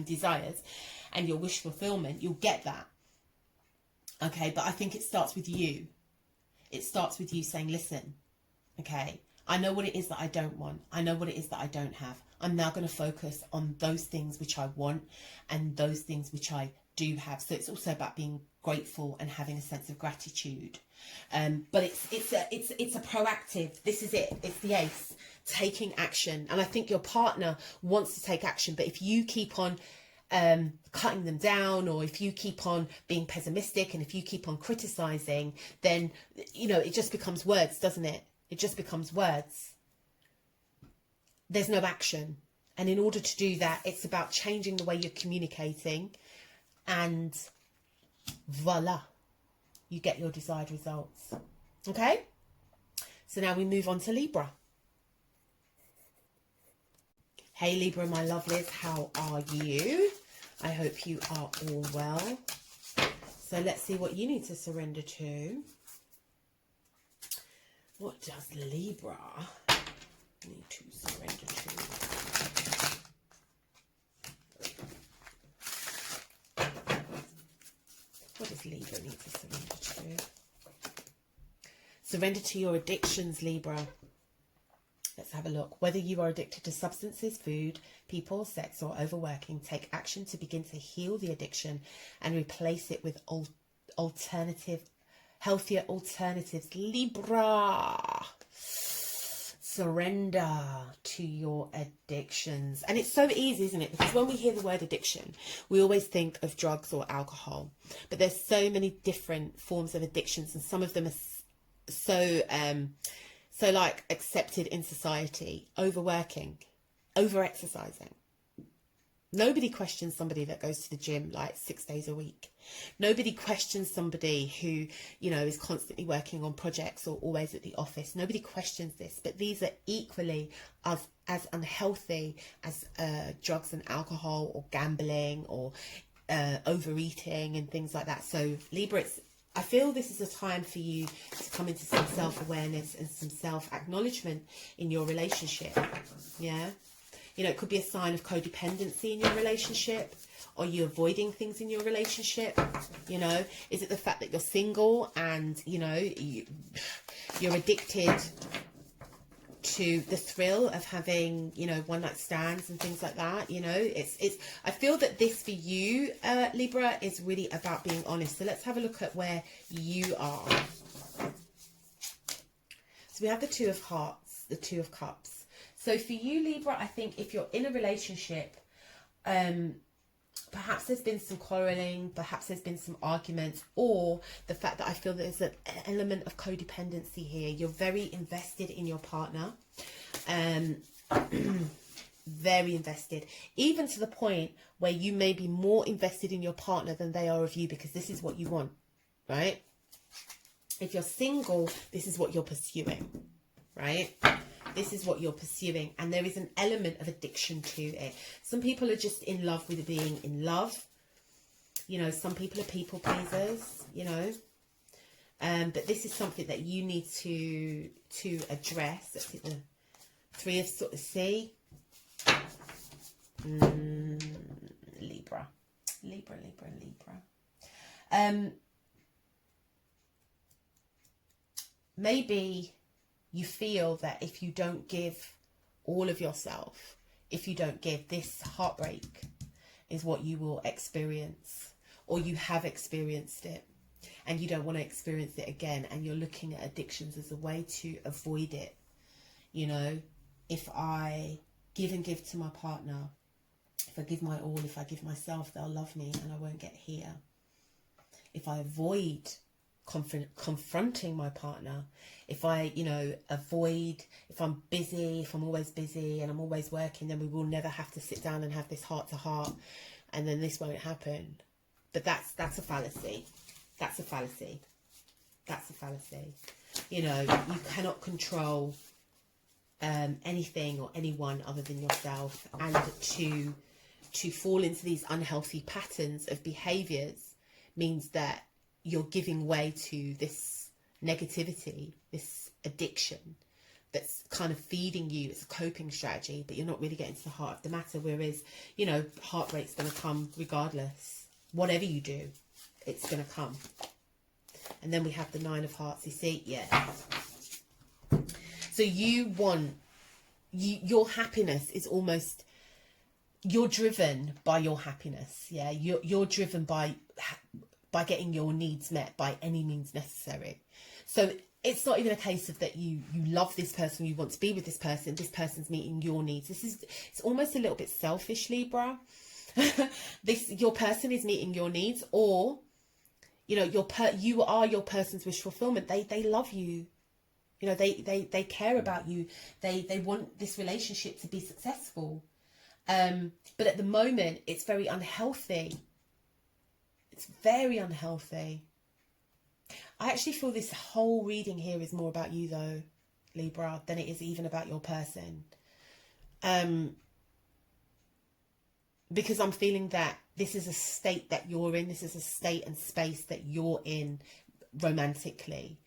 desires and your wish fulfillment. You'll get that. Okay, but I think it starts with you. It starts with you saying, listen, okay, I know what it is that I don't want. I know what it is that I don't have. I'm now going to focus on those things which I want and those things which I do have. So it's also about being grateful and having a sense of gratitude. But it's a proactive. This is it. It's the ace, taking action. And I think your partner wants to take action. But if you keep on cutting them down, or if you keep on being pessimistic, and if you keep on criticizing, then, you know, it just becomes words, doesn't it? It just becomes words. There's no action. And in order to do that, it's about changing the way you're communicating, and voila, you get your desired results. Okay? So now we move on to Libra. Hey Libra, my lovelies, how are you? I hope you are all well. So let's see what you need to surrender to. What does Libra need to surrender to? What does Libra need to surrender to? Surrender to your addictions, Libra. Let's have a look. Whether you are addicted to substances, food, people, sex, or overworking, take action to begin to heal the addiction and replace it with healthier alternatives. Libra, surrender to your addictions. And it's so easy, isn't it? Because when we hear the word addiction, we always think of drugs or alcohol. But there's so many different forms of addictions, and some of them are so like accepted in society. Overworking, over-exercising. Nobody questions somebody that goes to the gym like 6 days a week. Nobody questions somebody who, you know, is constantly working on projects or always at the office. Nobody questions this, but these are equally as unhealthy as drugs and alcohol, or gambling, or overeating and things like that. So Libra, I feel this is a time for you to come into some self-awareness and some self-acknowledgement in your relationship. Yeah. You know, it could be a sign of codependency in your relationship. Or you avoiding things in your relationship? You know, is it the fact that you're single and, you know, you're addicted to the thrill of having, you know, one night stands and things like that? You know, I feel that this for you, Libra, is really about being honest. So let's have a look at where you are. So we have the Two of Hearts, the Two of Cups. So for you, Libra, I think if you're in a relationship, perhaps there's been some quarrelling, perhaps there's been some arguments, or the fact that I feel there's an element of codependency here. You're very invested in your partner, very invested, even to the point where you may be more invested in your partner than they are of you, because this is what you want, right? If you're single, this is what you're pursuing, right? This is what you're pursuing, and there is an element of addiction to it. Some people are just in love with being in love. You know, some people are people pleasers, you know. But this is something that you need to address. Let's hit the Three of Swords. See? Libra. Maybe you feel that if you don't give all of yourself, if you don't give, this heartbreak is what you will experience, or you have experienced it and you don't want to experience it again, and you're looking at addictions as a way to avoid it. You know, if I give and give to my partner, if I give my all, if I give myself, they'll love me and I won't get here. If I avoid confronting my partner, if I, you know, avoid, if I'm busy, if I'm always busy and I'm always working, then we will never have to sit down and have this heart to heart, and then this won't happen. But that's a fallacy. That's a fallacy. You know, you cannot control anything or anyone other than yourself, and to fall into these unhealthy patterns of behaviors means that you're giving way to this negativity, this addiction that's kind of feeding you. It's a coping strategy, but you're not really getting to the heart of the matter. Whereas, you know, heartbreak's going to come regardless. Whatever you do, it's going to come. And then we have the Nine of Hearts. You see, yeah. So So you want, your happiness is almost, you're driven by your happiness. Yeah, you're driven by getting your needs met by any means necessary. So it's not even a case of that you love this person, you want to be with this person's meeting your needs. It's almost a little bit selfish, Libra. Your person is meeting your needs, or you know, you are your person's wish fulfillment. They love you. You know, they care about you. They want this relationship to be successful. But at the moment, it's very unhealthy. It's very unhealthy. I actually feel this whole reading here is more about you, though, Libra, than it is even about your person. Because I'm feeling that this is a state that you're in. This is a state and space that you're in romantically.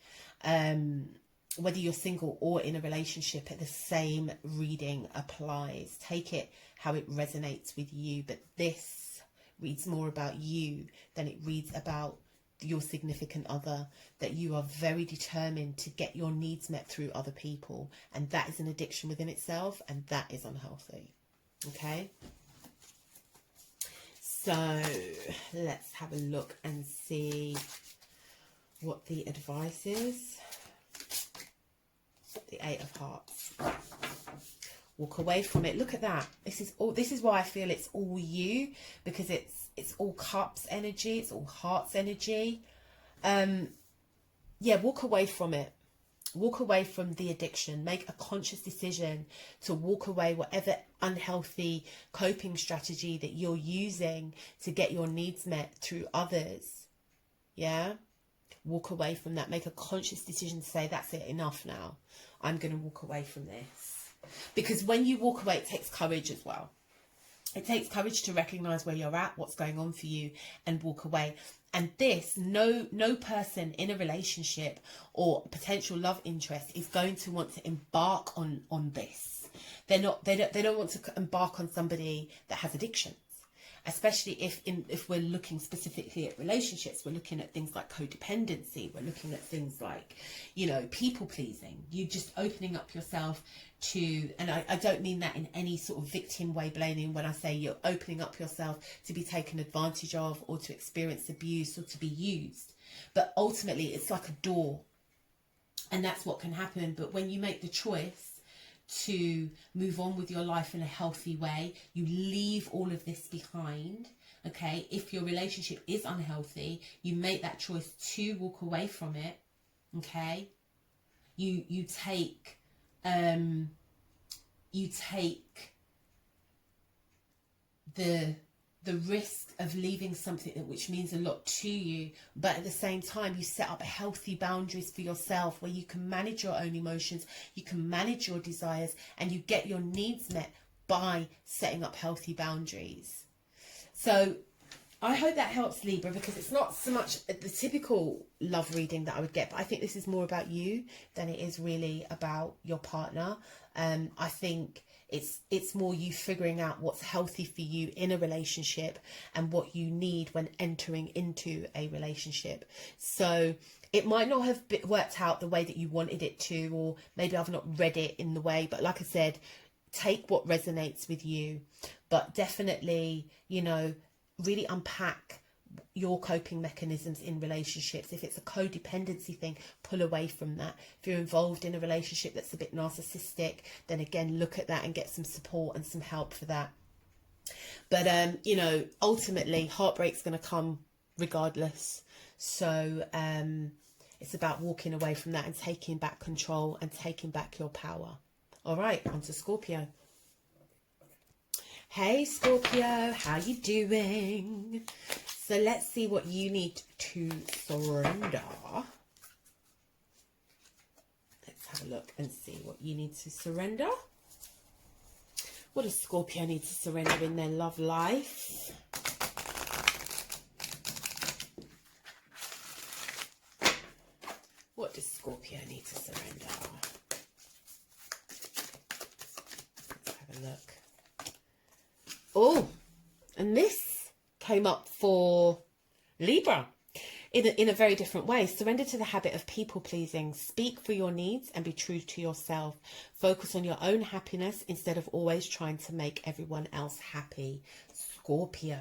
Whether you're single or in a relationship, the same reading applies. Take it how it resonates with you. But this reads more about you than it reads about your significant other, that you are very determined to get your needs met through other people, and that is an addiction within itself, and that is unhealthy. Okay, so let's have a look and see what the advice is. The Eight of Hearts. Walk away from it. Look at that. This is why I feel it's all you, because it's all cups energy, it's all hearts energy. Yeah, walk away from it. Walk away from the addiction. Make a conscious decision to walk away whatever unhealthy coping strategy that you're using to get your needs met through others. Yeah, walk away from that. Make a conscious decision to say, that's it, enough now. I'm going to walk away from this. Because when you walk away, it takes courage as well. It takes courage to recognize where you're at, what's going on for you, and walk away. And this, no person in a relationship or potential love interest is going to want to embark on this. They don't want to embark on somebody that has addictions. Especially if we're looking specifically at relationships, we're looking at things like codependency, we're looking at things like, you know, people pleasing. You just opening up yourself to, and I don't mean that in any sort of victim way, blaming, when I say you're opening up yourself to be taken advantage of or to experience abuse or to be used. But ultimately, it's like a door, and that's what can happen. But when you make the choice to move on with your life in a healthy way, you leave all of this behind. Okay, if your relationship is unhealthy, you make that choice to walk away from it. Okay, you take the risk of leaving something which means a lot to you, but at the same time you set up healthy boundaries for yourself where you can manage your own emotions, you can manage your desires, and you get your needs met by setting up healthy boundaries. So I hope that helps, Libra, because it's not so much the typical love reading that I would get, but I think this is more about you than it is really about your partner. I think it's more you figuring out what's healthy for you in a relationship and what you need when entering into a relationship. So it might not have worked out the way that you wanted it to, or maybe I've not read it in the way, but like I said, take what resonates with you, but definitely, you know, really unpack your coping mechanisms in relationships. If it's a codependency thing, pull away from that. If you're involved in a relationship that's a bit narcissistic, then again, look at that and get some support and some help for that. But you know, ultimately heartbreak's going to come regardless. So it's about walking away from that and taking back control and taking back your power. All right, on to Scorpio. Hey Scorpio, how you doing? So let's see what you need to surrender. Let's have a look and see what you need to surrender. What does Scorpio need to surrender in their love life? What does Scorpio need to surrender? Let's have a look. Oh, and this came up for Libra. in a very different way. Surrender to the habit of people pleasing. Speak for your needs and be true to yourself. Focus on your own happiness instead of always trying to make everyone else happy. Scorpio.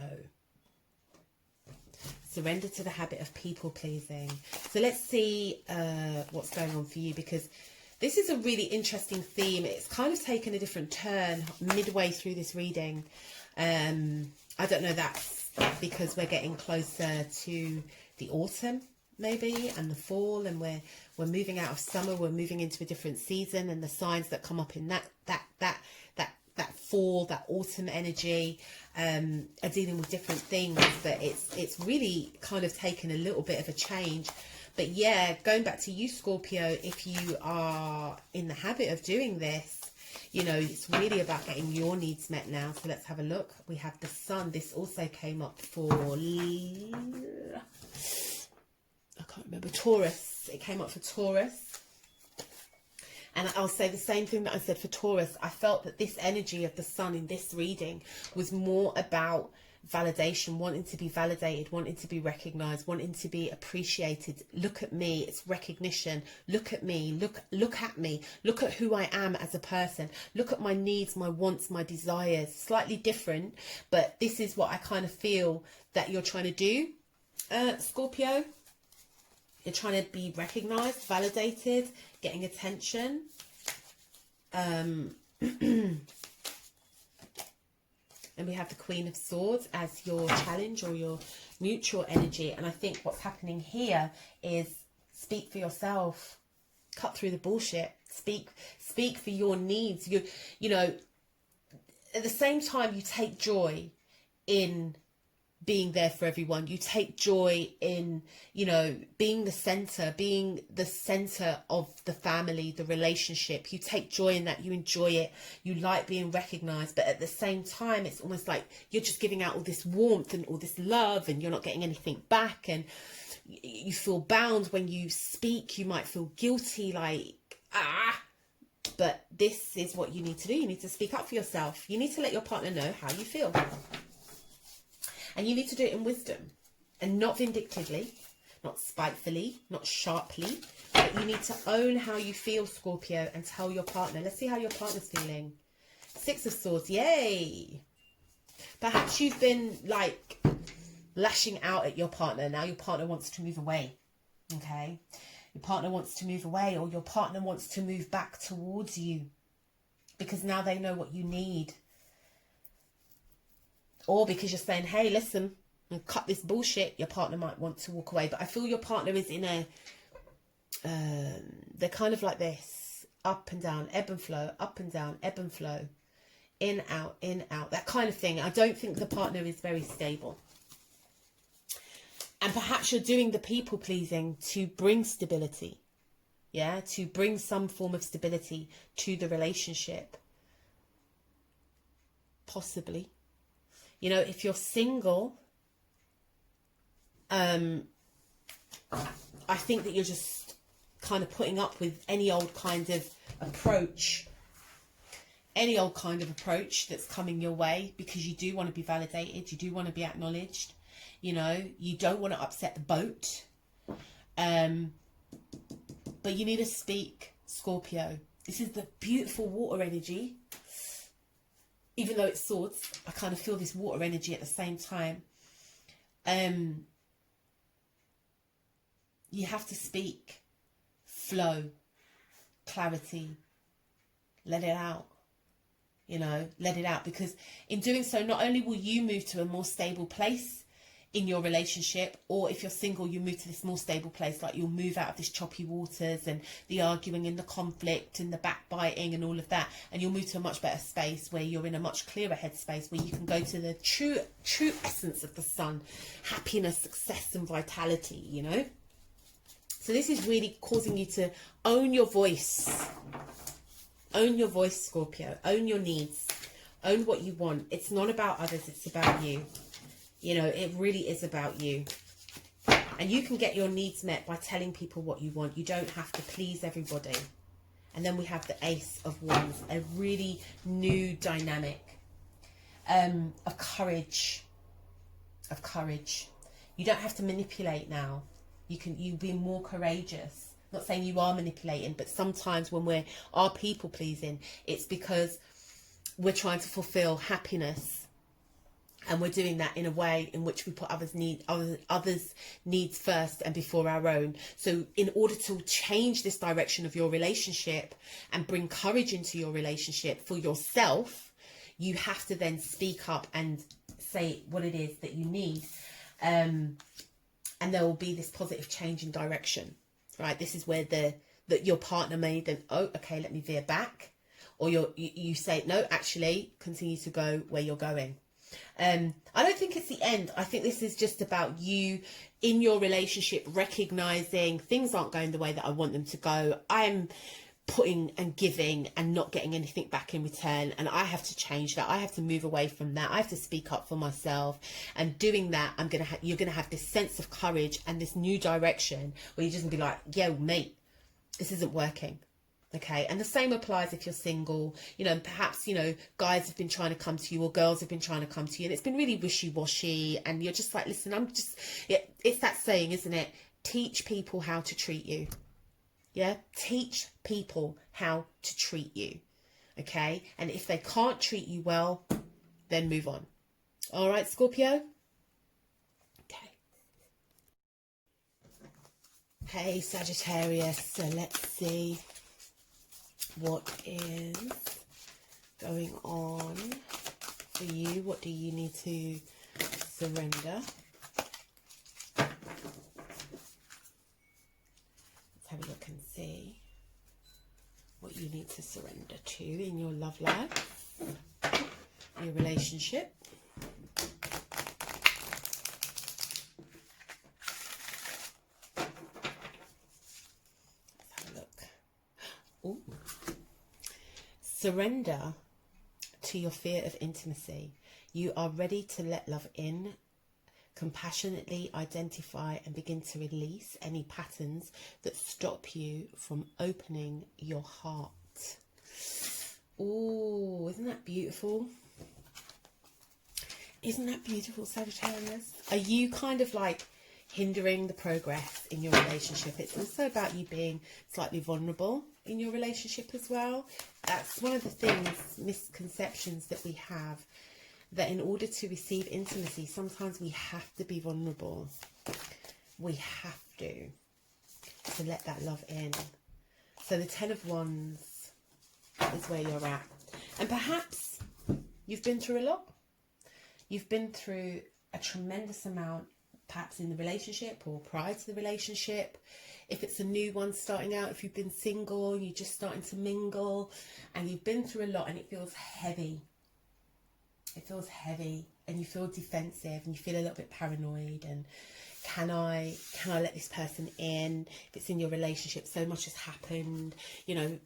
Surrender to the habit of people pleasing. So let's see what's going on for you, because this is a really interesting theme. It's kind of taken a different turn midway through this reading. I don't know, that's because we're getting closer to the autumn maybe, and the fall, and we're moving out of summer, we're moving into a different season, and the signs that come up in that fall, that autumn energy are dealing with different things. But it's really kind of taken a little bit of a change. But yeah, going back to you, Scorpio, if you are in the habit of doing this, you know, it's really about getting your needs met now. So let's have a look. We have the Sun. This also came up for, I can't remember, Taurus. It came up for Taurus. And I'll say the same thing that I said for Taurus. I felt that this energy of the Sun in this reading was more about validation, wanting to be validated, wanting to be recognized, wanting to be appreciated. Look at me, it's recognition. Look at me, look at me, look at who I am as a person, look at my needs, my wants, my desires. Slightly different, but this is what I kind of feel that you're trying to do, Scorpio. You're trying to be recognized, validated, getting attention. And we have the Queen of Swords as your challenge or your neutral energy. And I think what's happening here is speak for yourself. Cut through the bullshit. Speak for your needs. You know, at the same time, you take joy in being there for everyone. You take joy in, you know, being the center of the family, the relationship. You take joy in that. You enjoy it. You like being recognized. But at the same time, it's almost like you're just giving out all this warmth and all this love, and you're not getting anything back. And you feel bound when you speak. You might feel guilty, like, but this is what you need to do. You need to speak up for yourself. You need to let your partner know how you feel. And you need to do it in wisdom, and not vindictively, not spitefully, not sharply, but you need to own how you feel, Scorpio, and tell your partner. Let's see how your partner's feeling. Six of Swords, yay. Perhaps you've been like lashing out at your partner. Now your partner wants to move away, okay? Your partner wants to move away, or your partner wants to move back towards you, because now they know what you need. Or because you're saying, hey, listen, and cut this bullshit, your partner might want to walk away. But I feel your partner is in a, they're kind of like this, up and down, ebb and flow, up and down, ebb and flow, in, out, that kind of thing. I don't think the partner is very stable. And perhaps you're doing the people pleasing to bring stability. Yeah, to bring some form of stability to the relationship. Possibly. You know, if you're single, I think that you're just kind of putting up with any old kind of approach. Any old kind of approach that's coming your way, because you do want to be validated. You do want to be acknowledged. You know, you don't want to upset the boat. But you need to speak, Scorpio. This is the beautiful water energy. Even though it's swords, I kind of feel this water energy at the same time. You have to speak. Flow. Clarity. Let it out. You know, let it out. Because in doing so, not only will you move to a more stable place in your relationship, or if you're single, you move to this more stable place, like you'll move out of this choppy waters and the arguing and the conflict and the backbiting and all of that, and you'll move to a much better space where you're in a much clearer headspace, where you can go to the true essence of the Sun, happiness, success and vitality, you know. So this is really causing you to own your voice. Own your voice, Scorpio. Own your needs. Own what you want. It's not about others, it's about you. You know, it really is about you. And you can get your needs met by telling people what you want. You don't have to please everybody. And then we have the Ace of Wands, a really new dynamic of courage. You don't have to manipulate now. You be more courageous. Not saying you are manipulating, but sometimes when we are people pleasing, it's because we're trying to fulfill happiness, and we're doing that in a way in which we put others' needs first and before our own. So in order to change this direction of your relationship and bring courage into your relationship for yourself, you have to then speak up and say what it is that you need, and there will be this positive change in direction. Right, this is where that your partner may then, oh, okay, let me veer back, or you say no, actually continue to go where you're going. I don't think it's the end. I think this is just about you in your relationship recognizing things aren't going the way that I want them to go. I'm putting and giving and not getting anything back in return, and I have to change that. I have to move away from that. I have to speak up for myself, and doing that, you're gonna have this sense of courage and this new direction where you're just gonna be like, yo mate, this isn't working. Okay, and the same applies if you're single. You know, perhaps, you know, guys have been trying to come to you, or girls have been trying to come to you, and it's been really wishy-washy, and you're just like, listen, it's that saying, isn't it? Teach people how to treat you. Yeah, teach people how to treat you. Okay, and if they can't treat you well, then move on. All right, Scorpio. Okay. Hey, Sagittarius. So let's see what is going on for you. What do you need to surrender? Have a look and see what you need to surrender to in your love life, your relationship. Let's have a look. Ooh. Surrender to your fear of intimacy. You are ready to let love in. Compassionately identify and begin to release any patterns that stop you from opening your heart. Oh, isn't that beautiful? Isn't that beautiful, Sagittarius? Are you kind of like hindering the progress in your relationship? It's also about you being slightly vulnerable in your relationship as well. That's one of the things, misconceptions that we have, that in order to receive intimacy, sometimes we have to be vulnerable. We have to let that love in. So the 10 of Wands is where you're at. And perhaps you've been through a lot. You've been through a tremendous amount, perhaps in the relationship or prior to the relationship. If it's a new one starting out, if you've been single, you're just starting to mingle, and you've been through a lot and it feels heavy. It feels heavy, and you feel defensive, and you feel a little bit paranoid, and can I let this person in? If it's in your relationship, so much has happened, you know,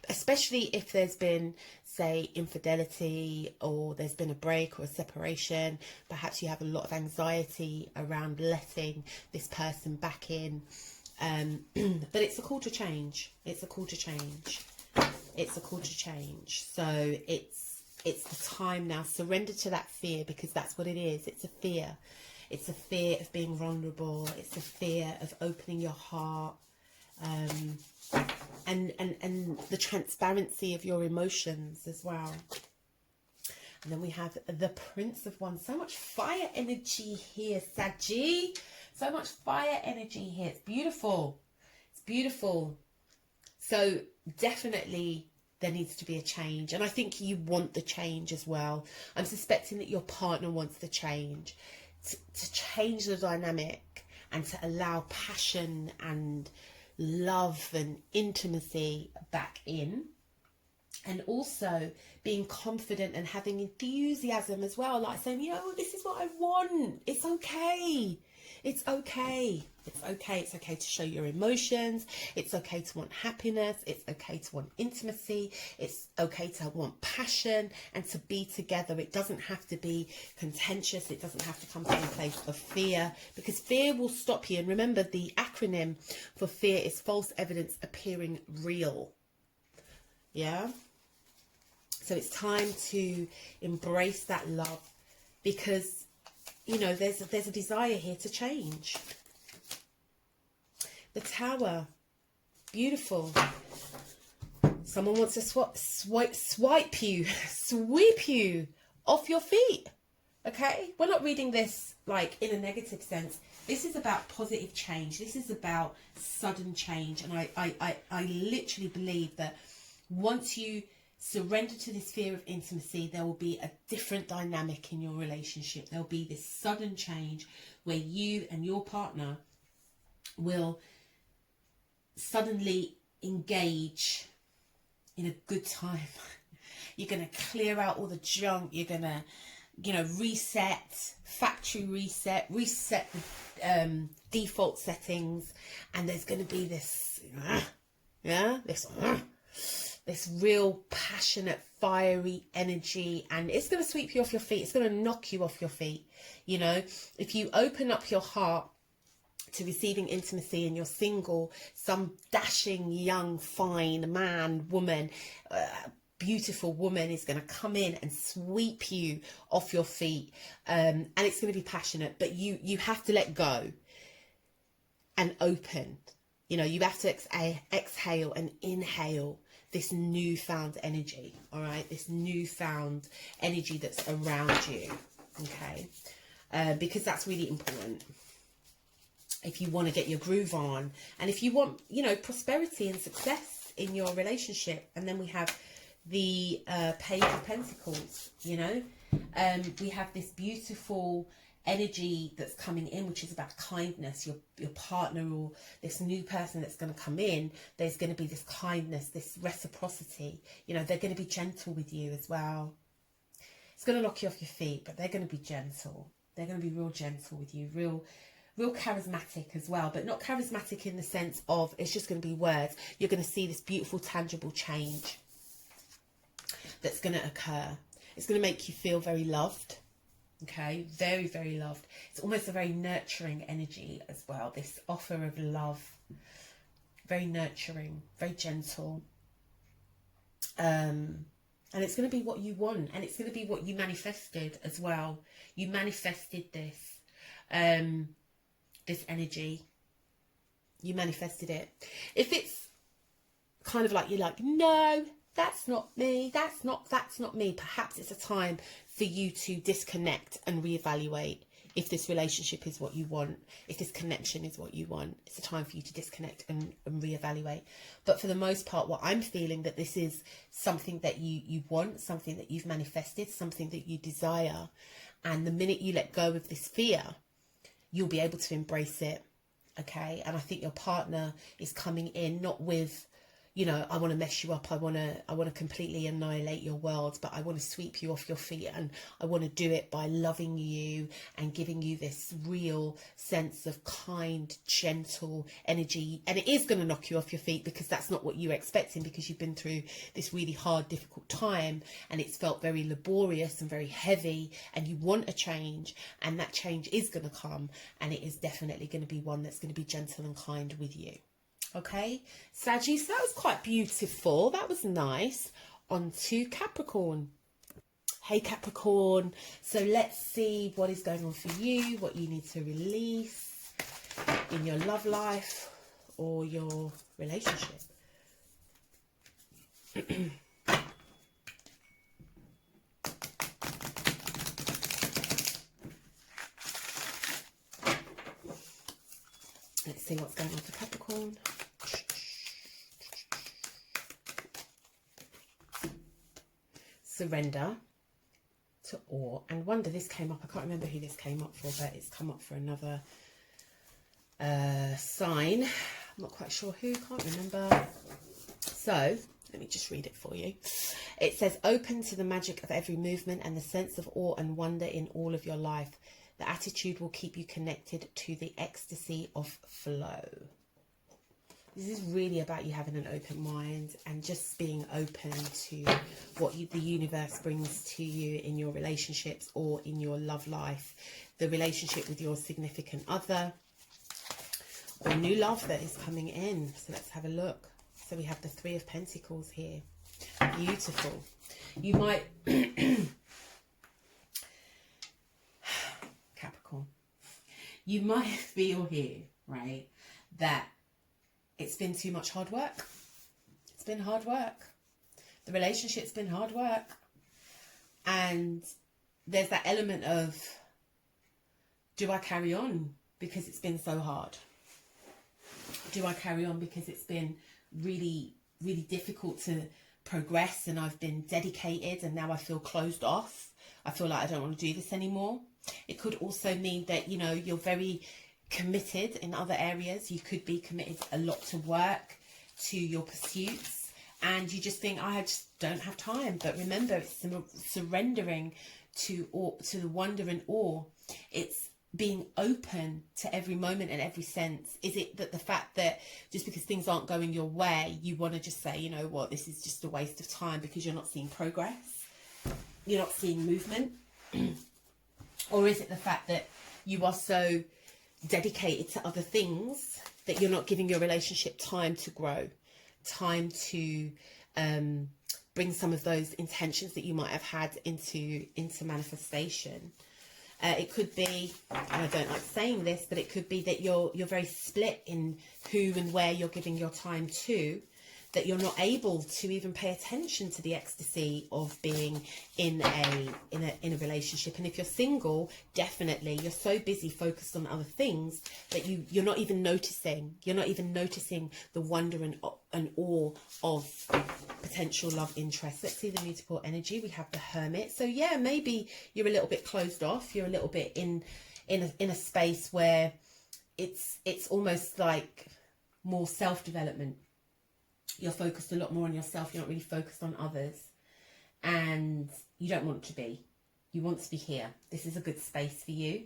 especially if there's been, say, infidelity, or there's been a break or a separation. Perhaps you have a lot of anxiety around letting this person back in, but it's a call to change. It's a call to change. It's a call to change. So it's the time now. Surrender to that fear, because that's what it is. It's a fear. It's a fear of being vulnerable. It's a fear of opening your heart, and the transparency of your emotions as well. And then we have the Prince of Wands. So much fire energy here, Saggy. So much fire energy here. It's beautiful. It's beautiful. So definitely there needs to be a change, and I think you want the change as well. I'm suspecting that your partner wants the change, to change the dynamic and to allow passion and love and intimacy back in, and also being confident and having enthusiasm as well, like saying, you know, this is what I want. It's okay. It's okay. It's okay. It's okay to show your emotions. It's okay to want happiness. It's okay to want intimacy. It's okay to want passion and to be together. It doesn't have to be contentious. It doesn't have to come from a place of fear, because fear will stop you. And remember, the acronym for fear is false evidence appearing real. Yeah. So it's time to embrace that love, because, you know, there's a desire here to change. The Tower. Beautiful. Someone wants to sweep you off your feet. Okay? We're not reading this like in a negative sense. This is about positive change. This is about sudden change. And I literally believe that once you surrender to this fear of intimacy, there will be a different dynamic in your relationship. There'll be this sudden change where you and your partner will suddenly engage in a good time. You're going to clear out all the junk. You're going to, you know, factory reset the default settings, and there's going to be this this real passionate, fiery energy, and it's going to sweep you off your feet. It's going to knock you off your feet. You know, if you open up your heart to receiving intimacy and you're single, some dashing, young, fine man, woman, beautiful woman is going to come in and sweep you off your feet, and it's going to be passionate, but you have to let go and open. You know, you have to exhale and inhale this newfound energy. All right, this newfound energy that's around you. Okay, because that's really important if you want to get your groove on, and if you want, you know, prosperity and success in your relationship. And then we have the Page of Pentacles. You know, we have this beautiful energy that's coming in, which is about kindness. Your partner or this new person that's going to come in, there's going to be this kindness, this reciprocity. You know, they're going to be gentle with you as well. It's going to knock you off your feet, but they're going to be gentle. They're going to be real gentle with you, real charismatic as well, but not charismatic in the sense of it's just going to be words. You're going to see this beautiful, tangible change that's going to occur. It's going to make you feel very loved. Okay, very, very loved. It's almost a very nurturing energy as well. This offer of love, very nurturing, very gentle. And it's going to be what you want, and it's going to be what you manifested as well. You manifested this. This energy, you manifested it. If it's kind of like you're like, no, that's not me, that's not me, perhaps it's a time for you to disconnect and reevaluate if this relationship is what you want, if this connection is what you want. It's a time for you to disconnect and reevaluate. But for the most part, what I'm feeling, that this is something that you want, something that you've manifested, something that you desire, and the minute you let go of this fear, you'll be able to embrace it. Okay, and I think your partner is coming in not with, you know, I want to mess you up, I want to completely annihilate your world, but I want to sweep you off your feet, and I want to do it by loving you and giving you this real sense of kind, gentle energy. And it is going to knock you off your feet, because that's not what you're expecting, because you've been through this really hard, difficult time, and it's felt very laborious and very heavy, and you want a change, and that change is going to come, and it is definitely going to be one that's going to be gentle and kind with you. Okay, Saggy, so that was quite beautiful. That was nice. On to Capricorn. Hey, Capricorn. So let's see what is going on for you, what you need to release in your love life or your relationship. Let's see what's going on for Capricorn. Surrender to awe and wonder. This came up. I can't remember who this came up for, but it's come up for another sign. I'm not quite sure who. Can't remember. So let me just read it for you. It says, open to the magic of every movement and the sense of awe and wonder in all of your life. The attitude will keep you connected to the ecstasy of flow. This is really about you having an open mind and just being open to what the universe brings to you in your relationships or in your love life, the relationship with your significant other, or new love that is coming in. So let's have a look. So we have the Three of Pentacles here. Beautiful. You might... Capricorn. You might feel here, right, that it's been too much hard work. It's been hard work. The relationship's been hard work. And there's that element of, do I carry on because it's been so hard? Do I carry on because it's been really, really difficult to progress, and I've been dedicated and now I feel closed off? I feel like I don't want to do this anymore. It could also mean that, you know, you're very committed in other areas. You could be committed a lot to work, to your pursuits, and you just think, I just don't have time. But remember, it's surrendering to the wonder and awe. It's being open to every moment and every sense. Is it that the fact that just because things aren't going your way, you want to just say, you know what, this is just a waste of time because you're not seeing progress, you're not seeing movement? Or is it the fact that you are so dedicated to other things that you're not giving your relationship time to grow, time to bring some of those intentions that you might have had into manifestation? It could be, and I don't like saying this, but it could be that you're very split in who and where you're giving your time to, that you're not able to even pay attention to the ecstasy of being in a relationship. And if you're single, definitely you're so busy focused on other things that you're not even noticing. You're not even noticing the wonder and awe of potential love interest. Let's see the mutable energy. We have the Hermit. So yeah, maybe you're a little bit closed off. You're a little bit in a space where it's almost like more self-development. You're focused a lot more on yourself. You're not really focused on others, and you don't want to be. You want to be here. This is a good space for you.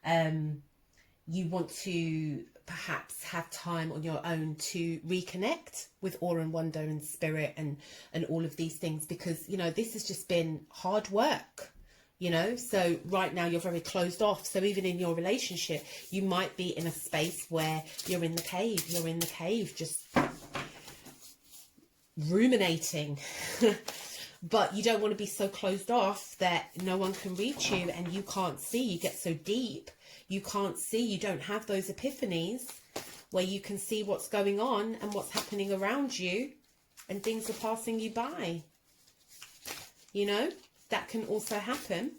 You want to perhaps have time on your own to reconnect with awe and wonder and spirit and all of these things, because, you know, this has just been hard work, you know. So right now you're very closed off. So even in your relationship, you might be in a space where you're in the cave. You're in the cave just ruminating. But you don't want to be so closed off that no one can reach you and you can't see. You get so deep, you can't see. You don't have those epiphanies where you can see what's going on and what's happening around you, and things are passing you by. You know, that can also happen.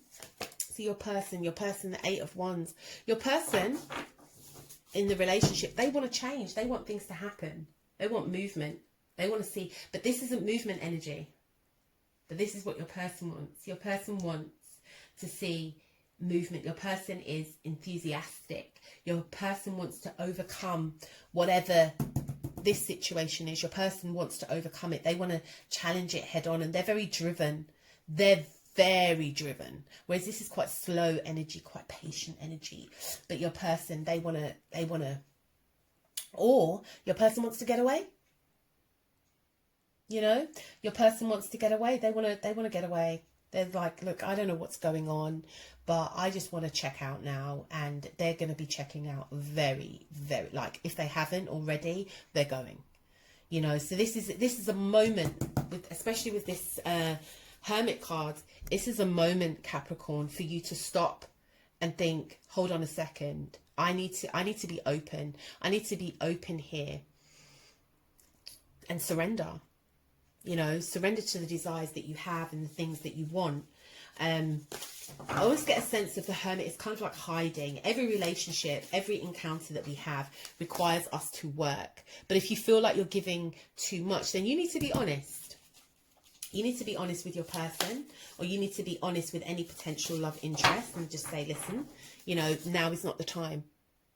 So your person, the Eight of Wands, your person in the relationship, they want to change. They want things to happen. They want movement. They want to see, but this isn't movement energy. But this is what your person wants. Your person wants to see movement. Your person is enthusiastic. Your person wants to overcome whatever this situation is. Your person wants to overcome it. They want to challenge it head on, and they're very driven. They're very driven. Whereas this is quite slow energy, quite patient energy. But your person, they want to, or your person wants to get away. You know, your person wants to get away. They want to get away. They're like, look, I don't know what's going on, but I just want to check out now. And they're going to be checking out very, very, like, if they haven't already, they're going, you know. So this is a moment, especially with this Hermit card. This is a moment, Capricorn, for you to stop and think, hold on a second. I need to be open. I need to be open here and surrender. You know, surrender to the desires that you have and the things that you want. I always get a sense of the Hermit is kind of like hiding. Every relationship, every encounter that we have requires us to work. But if you feel like you're giving too much, then you need to be honest. You need to be honest with your person, or you need to be honest with any potential love interest and just say, listen, you know, now is not the time.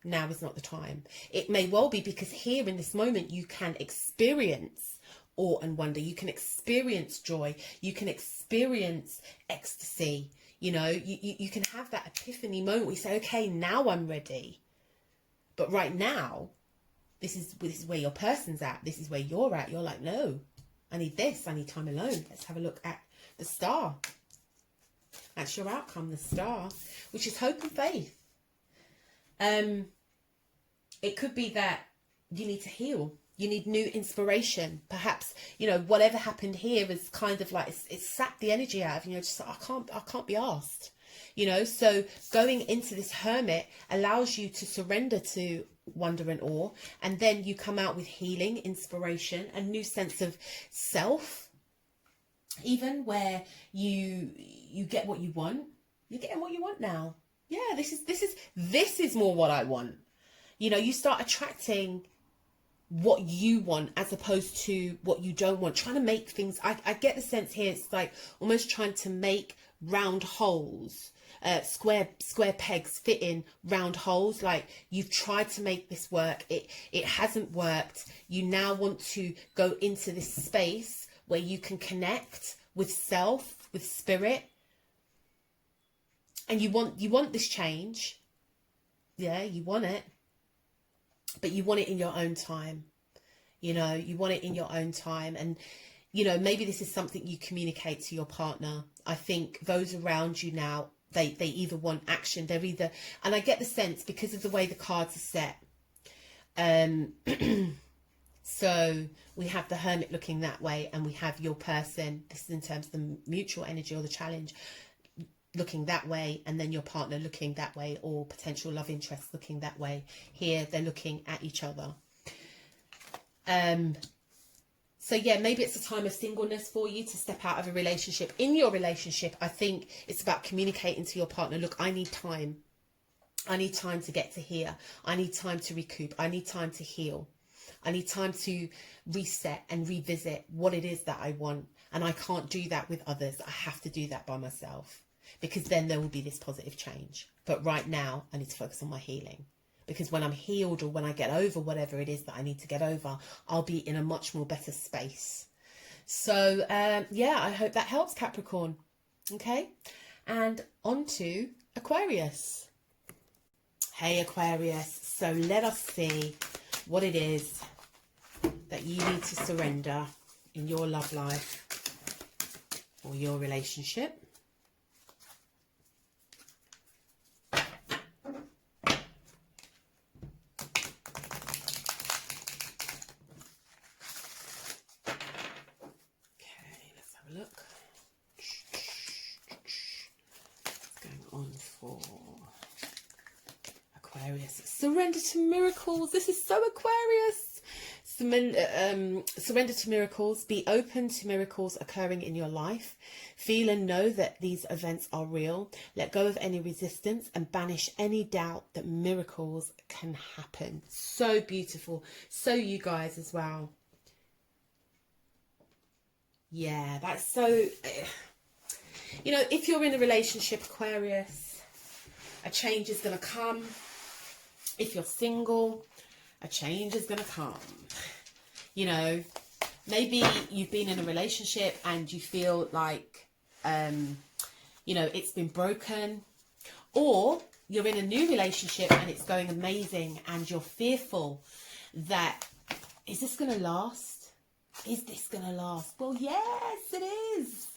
Now is not the time. It may well be, because here in this moment you can experience awe and wonder. You can experience joy. You can experience ecstasy. You know, you can have that epiphany moment where you say, okay, now I'm ready. But right now, this is where your person's at. This is where you're at. You're like, no, I need this. I need time alone. Let's have a look at the star. That's your outcome, the star, which is hope and faith. It could be that you need to heal. You need new inspiration. Perhaps, you know, whatever happened here is kind of like, it's sapped the energy out of you. Know, just like, I can't be asked. you know. So going into this Hermit allows you to surrender to wonder and awe, and then you come out with healing, inspiration, a new sense of self, even where you get what you want. You're getting what you want now. Yeah, this is more what I want. You know, you start attracting what you want as opposed to what you don't want. Trying to make things, I get the sense here, it's like almost trying to make round holes, square pegs fit in round holes. Like, you've tried to make this work, it hasn't worked. You now want to go into this space where you can connect with self, with spirit, and you want this change. Yeah, you want it, but you want it in your own time. You know, you want it in your own time. And, you know, maybe this is something you communicate to your partner. I think those around you now, they either want action, they're either, and I get the sense because of the way the cards are set. So we have the Hermit looking that way, and we have your person, this is in terms of the mutual energy or the challenge, looking that way, and then your partner looking that way, or potential love interest looking that way. Here they're looking at each other. So yeah, maybe it's a time of singleness for you to step out of a relationship. In your relationship, I think it's about communicating to your partner, look, I need time. I need time to get to here. I need time to recoup. I need time to heal. I need time to reset and revisit what it is that I want. And I can't do that with others. I have to do that by myself, because then there will be this positive change. But right now, I need to focus on my healing. Because when I'm healed, or when I get over whatever it is that I need to get over, I'll be in a much more better space. So, yeah, I hope that helps, Capricorn. Okay, and on to Aquarius. Hey, Aquarius. So let us see what it is that you need to surrender in your love life or your relationship. Look, what's going on for Aquarius? Surrender to miracles. This is so Aquarius. Surrender to miracles. Be open to miracles occurring in your life. Feel and know that these events are real. Let go of any resistance and banish any doubt that miracles can happen. So beautiful. So you guys as well. Yeah, that's so, you know, if you're in a relationship, Aquarius, a change is going to come. If you're single, a change is going to come. You know, maybe you've been in a relationship and you feel like, you know, it's been broken. Or you're in a new relationship and it's going amazing and you're fearful that, is this going to last? Is this going to last? Well, yes, it is.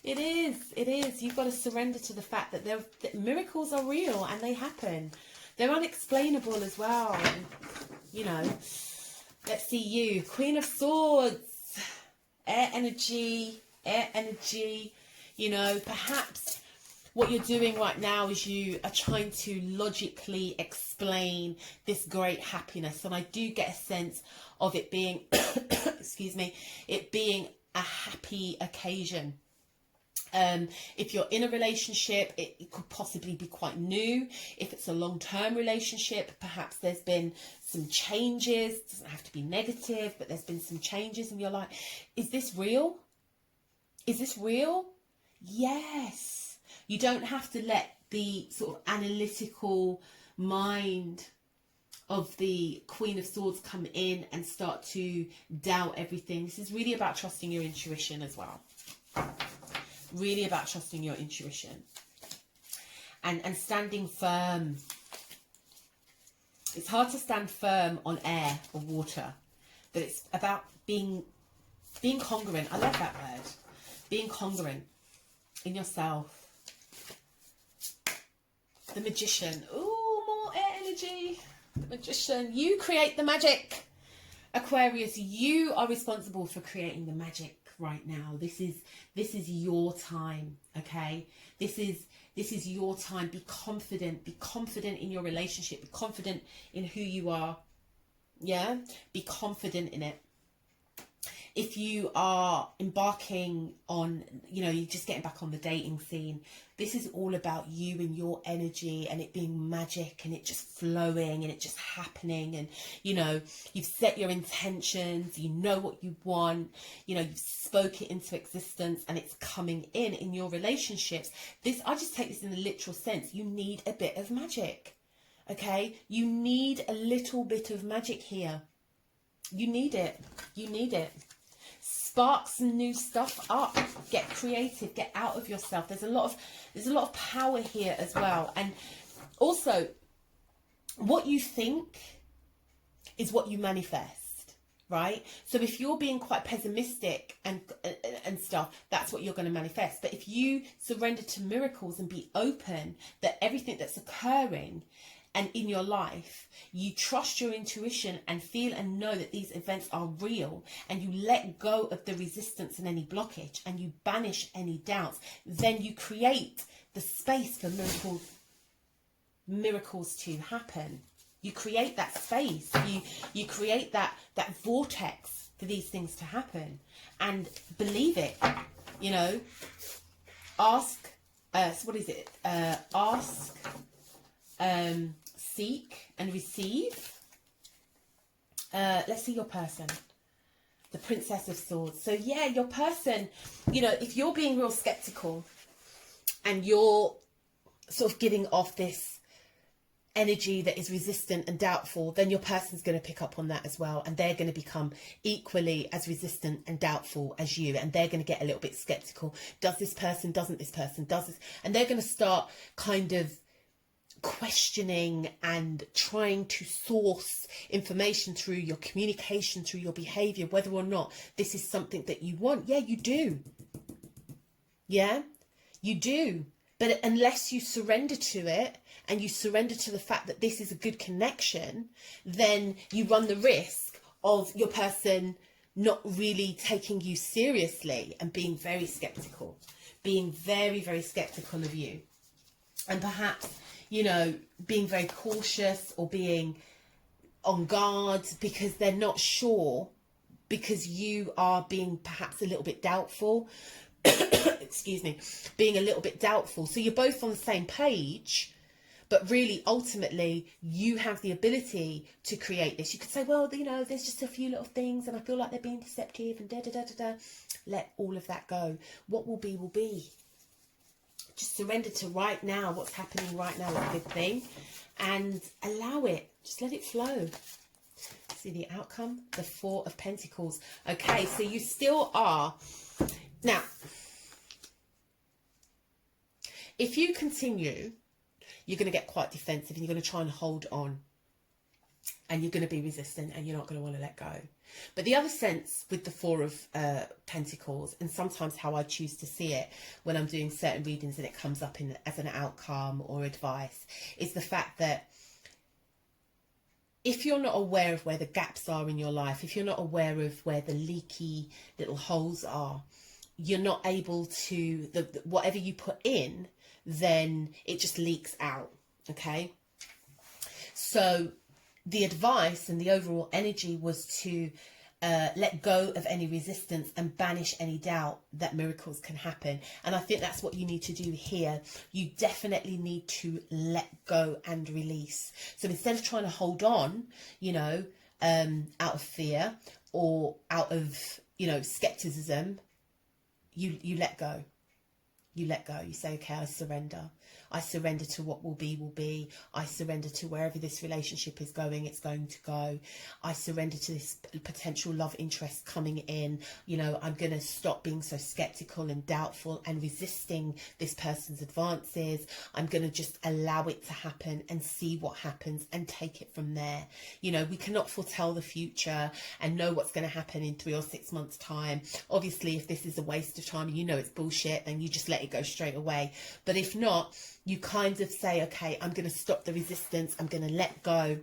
It is. It is. You've got to surrender to the fact that miracles are real and they happen. They're unexplainable as well. You know, let's see you. Queen of Swords. Air energy. Air energy. You know, perhaps what you're doing right now is you are trying to logically explain this great happiness. And I do get a sense of it being, excuse me, it being a happy occasion. If you're in a relationship, it could possibly be quite new. If it's a long-term relationship, perhaps there's been some changes. It doesn't have to be negative, but there's been some changes in your life. Is this real? Is this real? Yes. You don't have to let the sort of analytical mind of the Queen of Swords come in and start to doubt everything. This is really about trusting your intuition as well. Really about trusting your intuition and standing firm. It's hard to stand firm on air or water, but it's about being congruent. I love that word. Being congruent in yourself. The Magician. Ooh, more air energy. The Magician. You create the magic. Aquarius, you are responsible for creating the magic right now. This is your time, okay? This is your time. Be confident in your relationship, be confident in who you are. Yeah, be confident in it. If you are embarking on, you know, you're just getting back on the dating scene, this is all about you and your energy and it being magic and it just flowing and it just happening. And, you know, you've set your intentions, you know what you want, you know, you've spoke it into existence and it's coming in your relationships. This, I just take this in the literal sense. You need a bit of magic, okay? You need a little bit of magic here. You need it. You need it. Spark some new stuff up. Get creative. Get out of yourself. There's a lot of power here as well. And also, what you think is what you manifest, right? So if you're being quite pessimistic and stuff, that's what you're going to manifest. But if you surrender to miracles and be open that everything that's occurring and in your life, you trust your intuition and feel and know that these events are real, and you let go of the resistance and any blockage, and you banish any doubts, then you create the space for miracles to happen. You create that space. You create that vortex for these things to happen, and believe it. You know, ask. What is it? Ask. Seek and receive. Let's see your person. The Princess of Swords. So yeah, your person, you know, if you're being real skeptical and you're sort of giving off this energy that is resistant and doubtful, then your person's going to pick up on that as well, and they're going to become equally as resistant and doubtful as you, and they're going to get a little bit skeptical. Does this person, doesn't this person, does this? And they're going to start kind of questioning and trying to source information through your communication, through your behavior, whether or not this is something that you want. Yeah, you do. Yeah, you do. But unless you surrender to it and you surrender to the fact that this is a good connection, then you run the risk of your person not really taking you seriously and being very skeptical, being very, very skeptical of you. And perhaps, you know, being very cautious or being on guard because they're not sure, because you are being perhaps a little bit doubtful. Excuse me, being a little bit doubtful. So you're both on the same page, but really, ultimately, you have the ability to create this. You could say, well, you know, there's just a few little things and I feel like they're being deceptive and da-da-da-da-da. Let all of that go. What will be, will be. Just surrender to right now. What's happening right now is a good thing, and allow it. Just let it flow. See the outcome, the Four of Pentacles. Okay, so you still are. Now, if you continue, you're going to get quite defensive and you're going to try and hold on, and you're going to be resistant and you're not going to want to let go. But the other sense with the Four of Pentacles, and sometimes how I choose to see it when I'm doing certain readings and it comes up as an outcome or advice, is the fact that if you're not aware of where the gaps are in your life, if you're not aware of where the leaky little holes are, you're not able to, whatever you put in, then it just leaks out, okay? So the advice and the overall energy was to let go of any resistance and banish any doubt that miracles can happen. And I think that's what you need to do here. You definitely need to let go and release. So instead of trying to hold on, you know, out of fear or out of, you know, skepticism, you let go. You let go. You say, okay, I surrender. I surrender to what will be, will be. I surrender to wherever this relationship is going, it's going to go. I surrender to this potential love interest coming in. You know, I'm going to stop being so skeptical and doubtful and resisting this person's advances. I'm going to just allow it to happen and see what happens and take it from there. You know, we cannot foretell the future and know what's going to happen in 3 or 6 months' time. Obviously, if this is a waste of time and you know it's bullshit, then you just let it go straight away. But if not, you kind of say, okay, I'm going to stop the resistance. I'm going to let go.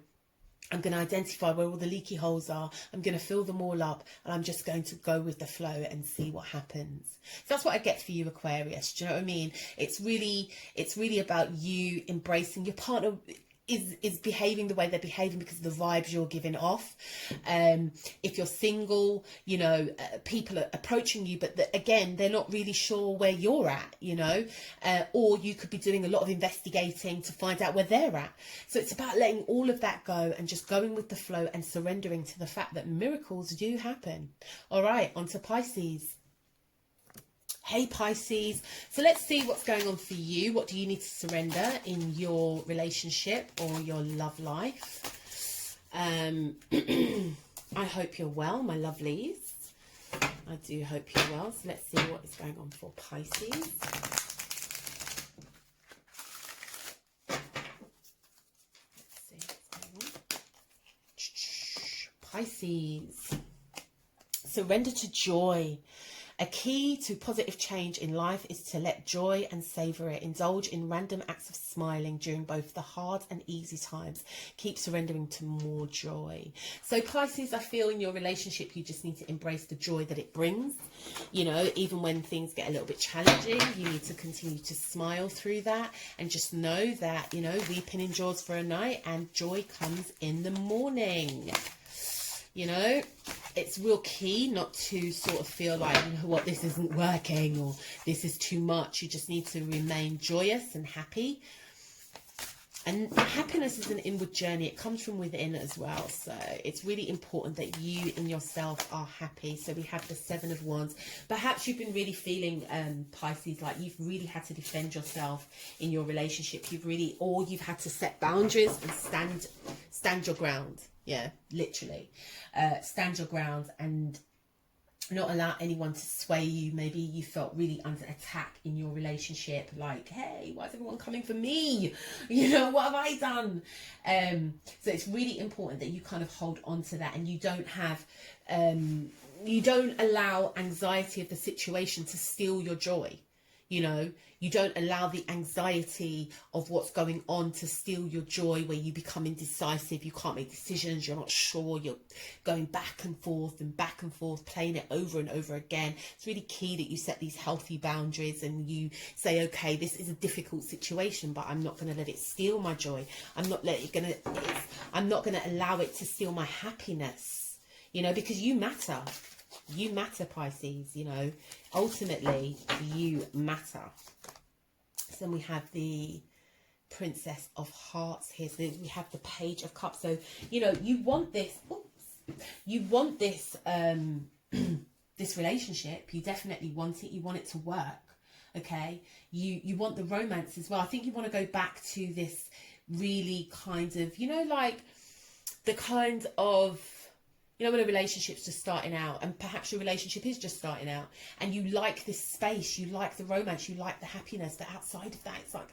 I'm going to identify where all the leaky holes are. I'm going to fill them all up, and I'm just going to go with the flow and see what happens. So that's what I get for you, Aquarius. Do you know what I mean? It's really about you embracing your partner. Is behaving the way they're behaving because of the vibes you're giving off. If you're single, you know, people are approaching you, but again, they're not really sure where you're at, you know, or you could be doing a lot of investigating to find out where they're at. So it's about letting all of that go and just going with the flow and surrendering to the fact that miracles do happen. All right, on to Pisces. Hey Pisces, so let's see what's going on for you. What do you need to surrender in your relationship or your love life? I hope you're well, my lovelies. I do hope you're well. So let's see what is going on for Pisces. Let's see what's going on. Pisces, surrender to joy. A key to positive change in life is to let joy and savour it. Indulge in random acts of smiling during both the hard and easy times. Keep surrendering to more joy. So Pisces, I feel in your relationship, you just need to embrace the joy that it brings. You know, even when things get a little bit challenging, you need to continue to smile through that and just know that, you know, weeping endures for a night and joy comes in the morning. You know, it's real key not to sort of feel like, you know what, this isn't working or this is too much. You just need to remain joyous and happy. And happiness is an inward journey. It comes from within as well. So it's really important that you in yourself are happy. So we have the Seven of Wands. Perhaps you've been really feeling, Pisces, like you've really had to defend yourself in your relationship. Or you've had to set boundaries and stand your ground. Yeah, literally. Stand your ground and not allow anyone to sway you. Maybe you felt really under attack in your relationship, like, hey, why is everyone coming for me? You know, what have I done? So it's really important that you kind of hold on to that, and you don't have you don't allow anxiety of the situation to steal your joy. You know, you don't allow the anxiety of what's going on to steal your joy, where you become indecisive, you can't make decisions, you're not sure, you're going back and forth, playing it over and over again. It's really key that you set these healthy boundaries and you say, okay, this is a difficult situation, but I'm not going to let it steal my joy. I'm not going to allow it to steal my happiness, you know, because you matter. You matter, Pisces, you know, ultimately you matter. So then we have the Princess of Hearts here. So we have the Page of Cups. So, you know, you want this, this relationship. You definitely want it. You want it to work. Okay. You want the romance as well. I think you want to go back to this really kind of, you know, like the kind of, you know, when a relationship's just starting out, and perhaps your relationship is just starting out, and you like this space, you like the romance, you like the happiness, but outside of that, it's like,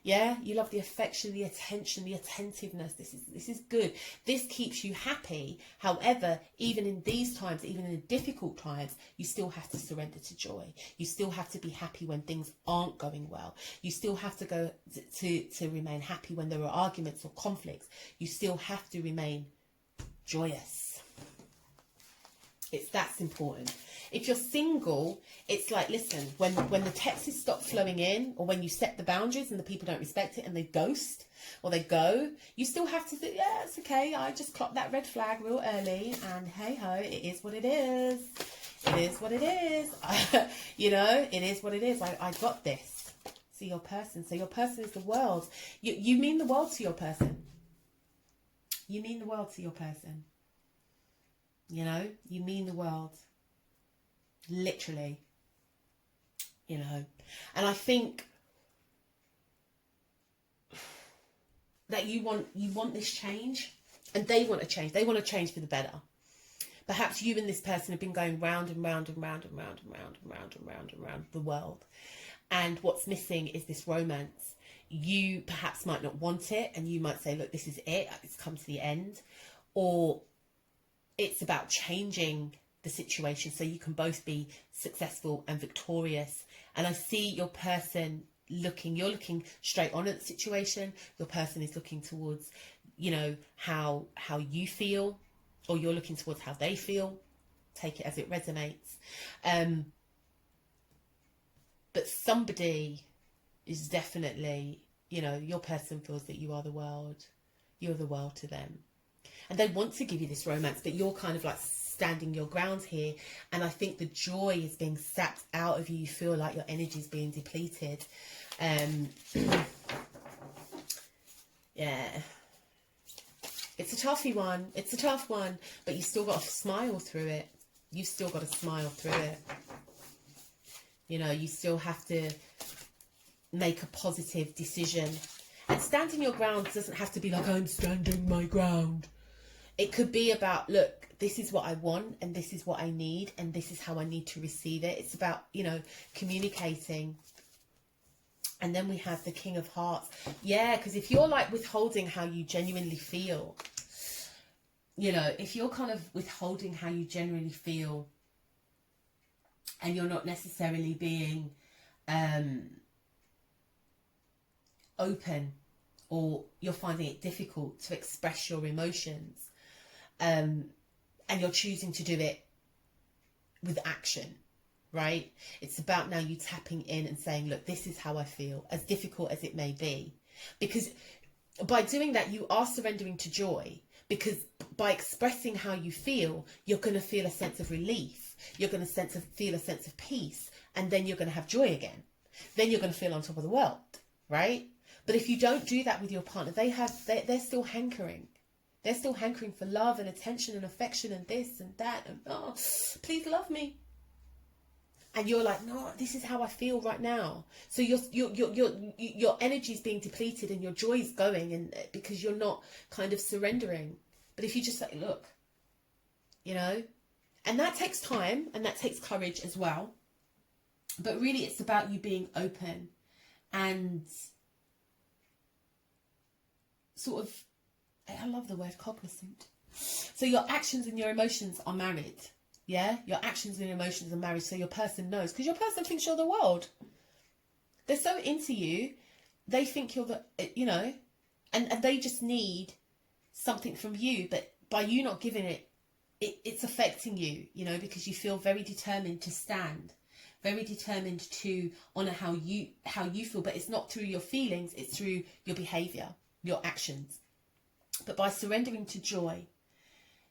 yeah, you love the affection, the attention, the attentiveness. This is good. This keeps you happy. However, even in these times, even in the difficult times, you still have to surrender to joy. You still have to be happy when things aren't going well. You still have to go to remain happy when there are arguments or conflicts. You still have to remain joyous. That's important. If you're single, it's like, listen, when the texts stop flowing in, or when you set the boundaries and the people don't respect it and they ghost or they go, you still have to say, yeah, it's okay, I just clocked that red flag real early, and hey ho, it is what it is. It is what it is. You know, it is what it is. I got this. See your person. So your person is the world. You mean the world to your person. You mean the world to your person. You know, you mean the world. Literally. You know. And I think that you want this change, and they want a change. They want to change for the better. Perhaps you and this person have been going round and round and round and round and round and round and round and round the world. And what's missing is this romance. You perhaps might not want it, and you might say, look, this is it, it's come to the end. Or it's about changing the situation so you can both be successful and victorious. And I see your person you're looking straight on at the situation. Your person is looking towards you know, how you feel, or you're looking towards how they feel. Take it as it resonates. But somebody is definitely, you know, your person feels that you are the world. You're the world to them. And they want to give you this romance, but you're kind of like standing your ground here. And I think the joy is being sapped out of you. You feel like your energy is being depleted. Yeah. It's a toughy one. It's a tough one, but you still got to smile through it. You've still got to smile through it. You know, you still have to make a positive decision. And standing your ground doesn't have to be like, I'm standing my ground. It could be about, look, this is what I want, and this is what I need, and this is how I need to receive it. It's about, you know, communicating. And then we have the King of Hearts. Yeah, because if you're like withholding how you genuinely feel, you know, if you're kind of withholding how you genuinely feel, and you're not necessarily being open, or you're finding it difficult to express your emotions, and you're choosing to do it with action, right? It's about now you tapping in and saying, look, this is how I feel, as difficult as it may be. Because by doing that, you are surrendering to joy. Because by expressing how you feel, you're going to feel a sense of relief. You're going to feel a sense of peace. And then you're going to have joy again. Then you're going to feel on top of the world, right? But if you don't do that with your partner, they're still hankering. They're still hankering for love and attention and affection and this and that. And, oh, please love me. And you're like, no, this is how I feel right now. So your energy is being depleted and your joy is going, and because you're not kind of surrendering. But if you just say, look, you know, and that takes time and that takes courage as well. But really, it's about you being open and sort of, I love the word cognizant. So your actions and your emotions are married. Yeah, your actions and emotions are married, so your person knows, because your person thinks you're the world. They're so into you, they think you're the, you know, and they just need something from you. But by you not giving it, it's affecting you, you know, because you feel very determined to stand, very determined to honour how you feel. But it's not through your feelings, it's through your behaviour, your actions. But by surrendering to joy,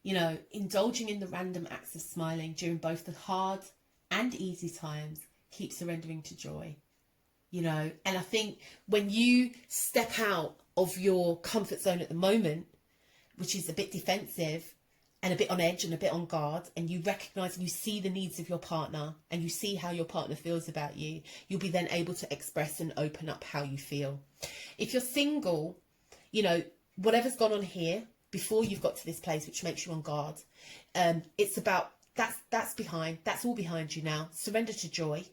you know, indulging in the random acts of smiling during both the hard and easy times, keep surrendering to joy, you know. And I think when you step out of your comfort zone at the moment, which is a bit defensive and a bit on edge and a bit on guard, and you recognise and you see the needs of your partner and you see how your partner feels about you, you'll be then able to express and open up how you feel. If you're single, you know, whatever's gone on here before you've got to this place, which makes you on guard, it's about, that's all behind you now. Surrender to joy.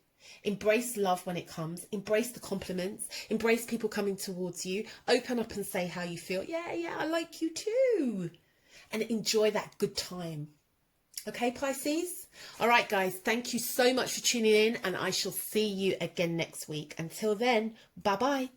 Embrace love when it comes. Embrace the compliments. Embrace people coming towards you. Open up and say how you feel. Yeah, I like you too. And enjoy that good time. Okay, Pisces? All right, guys, thank you so much for tuning in, and I shall see you again next week. Until then, bye-bye.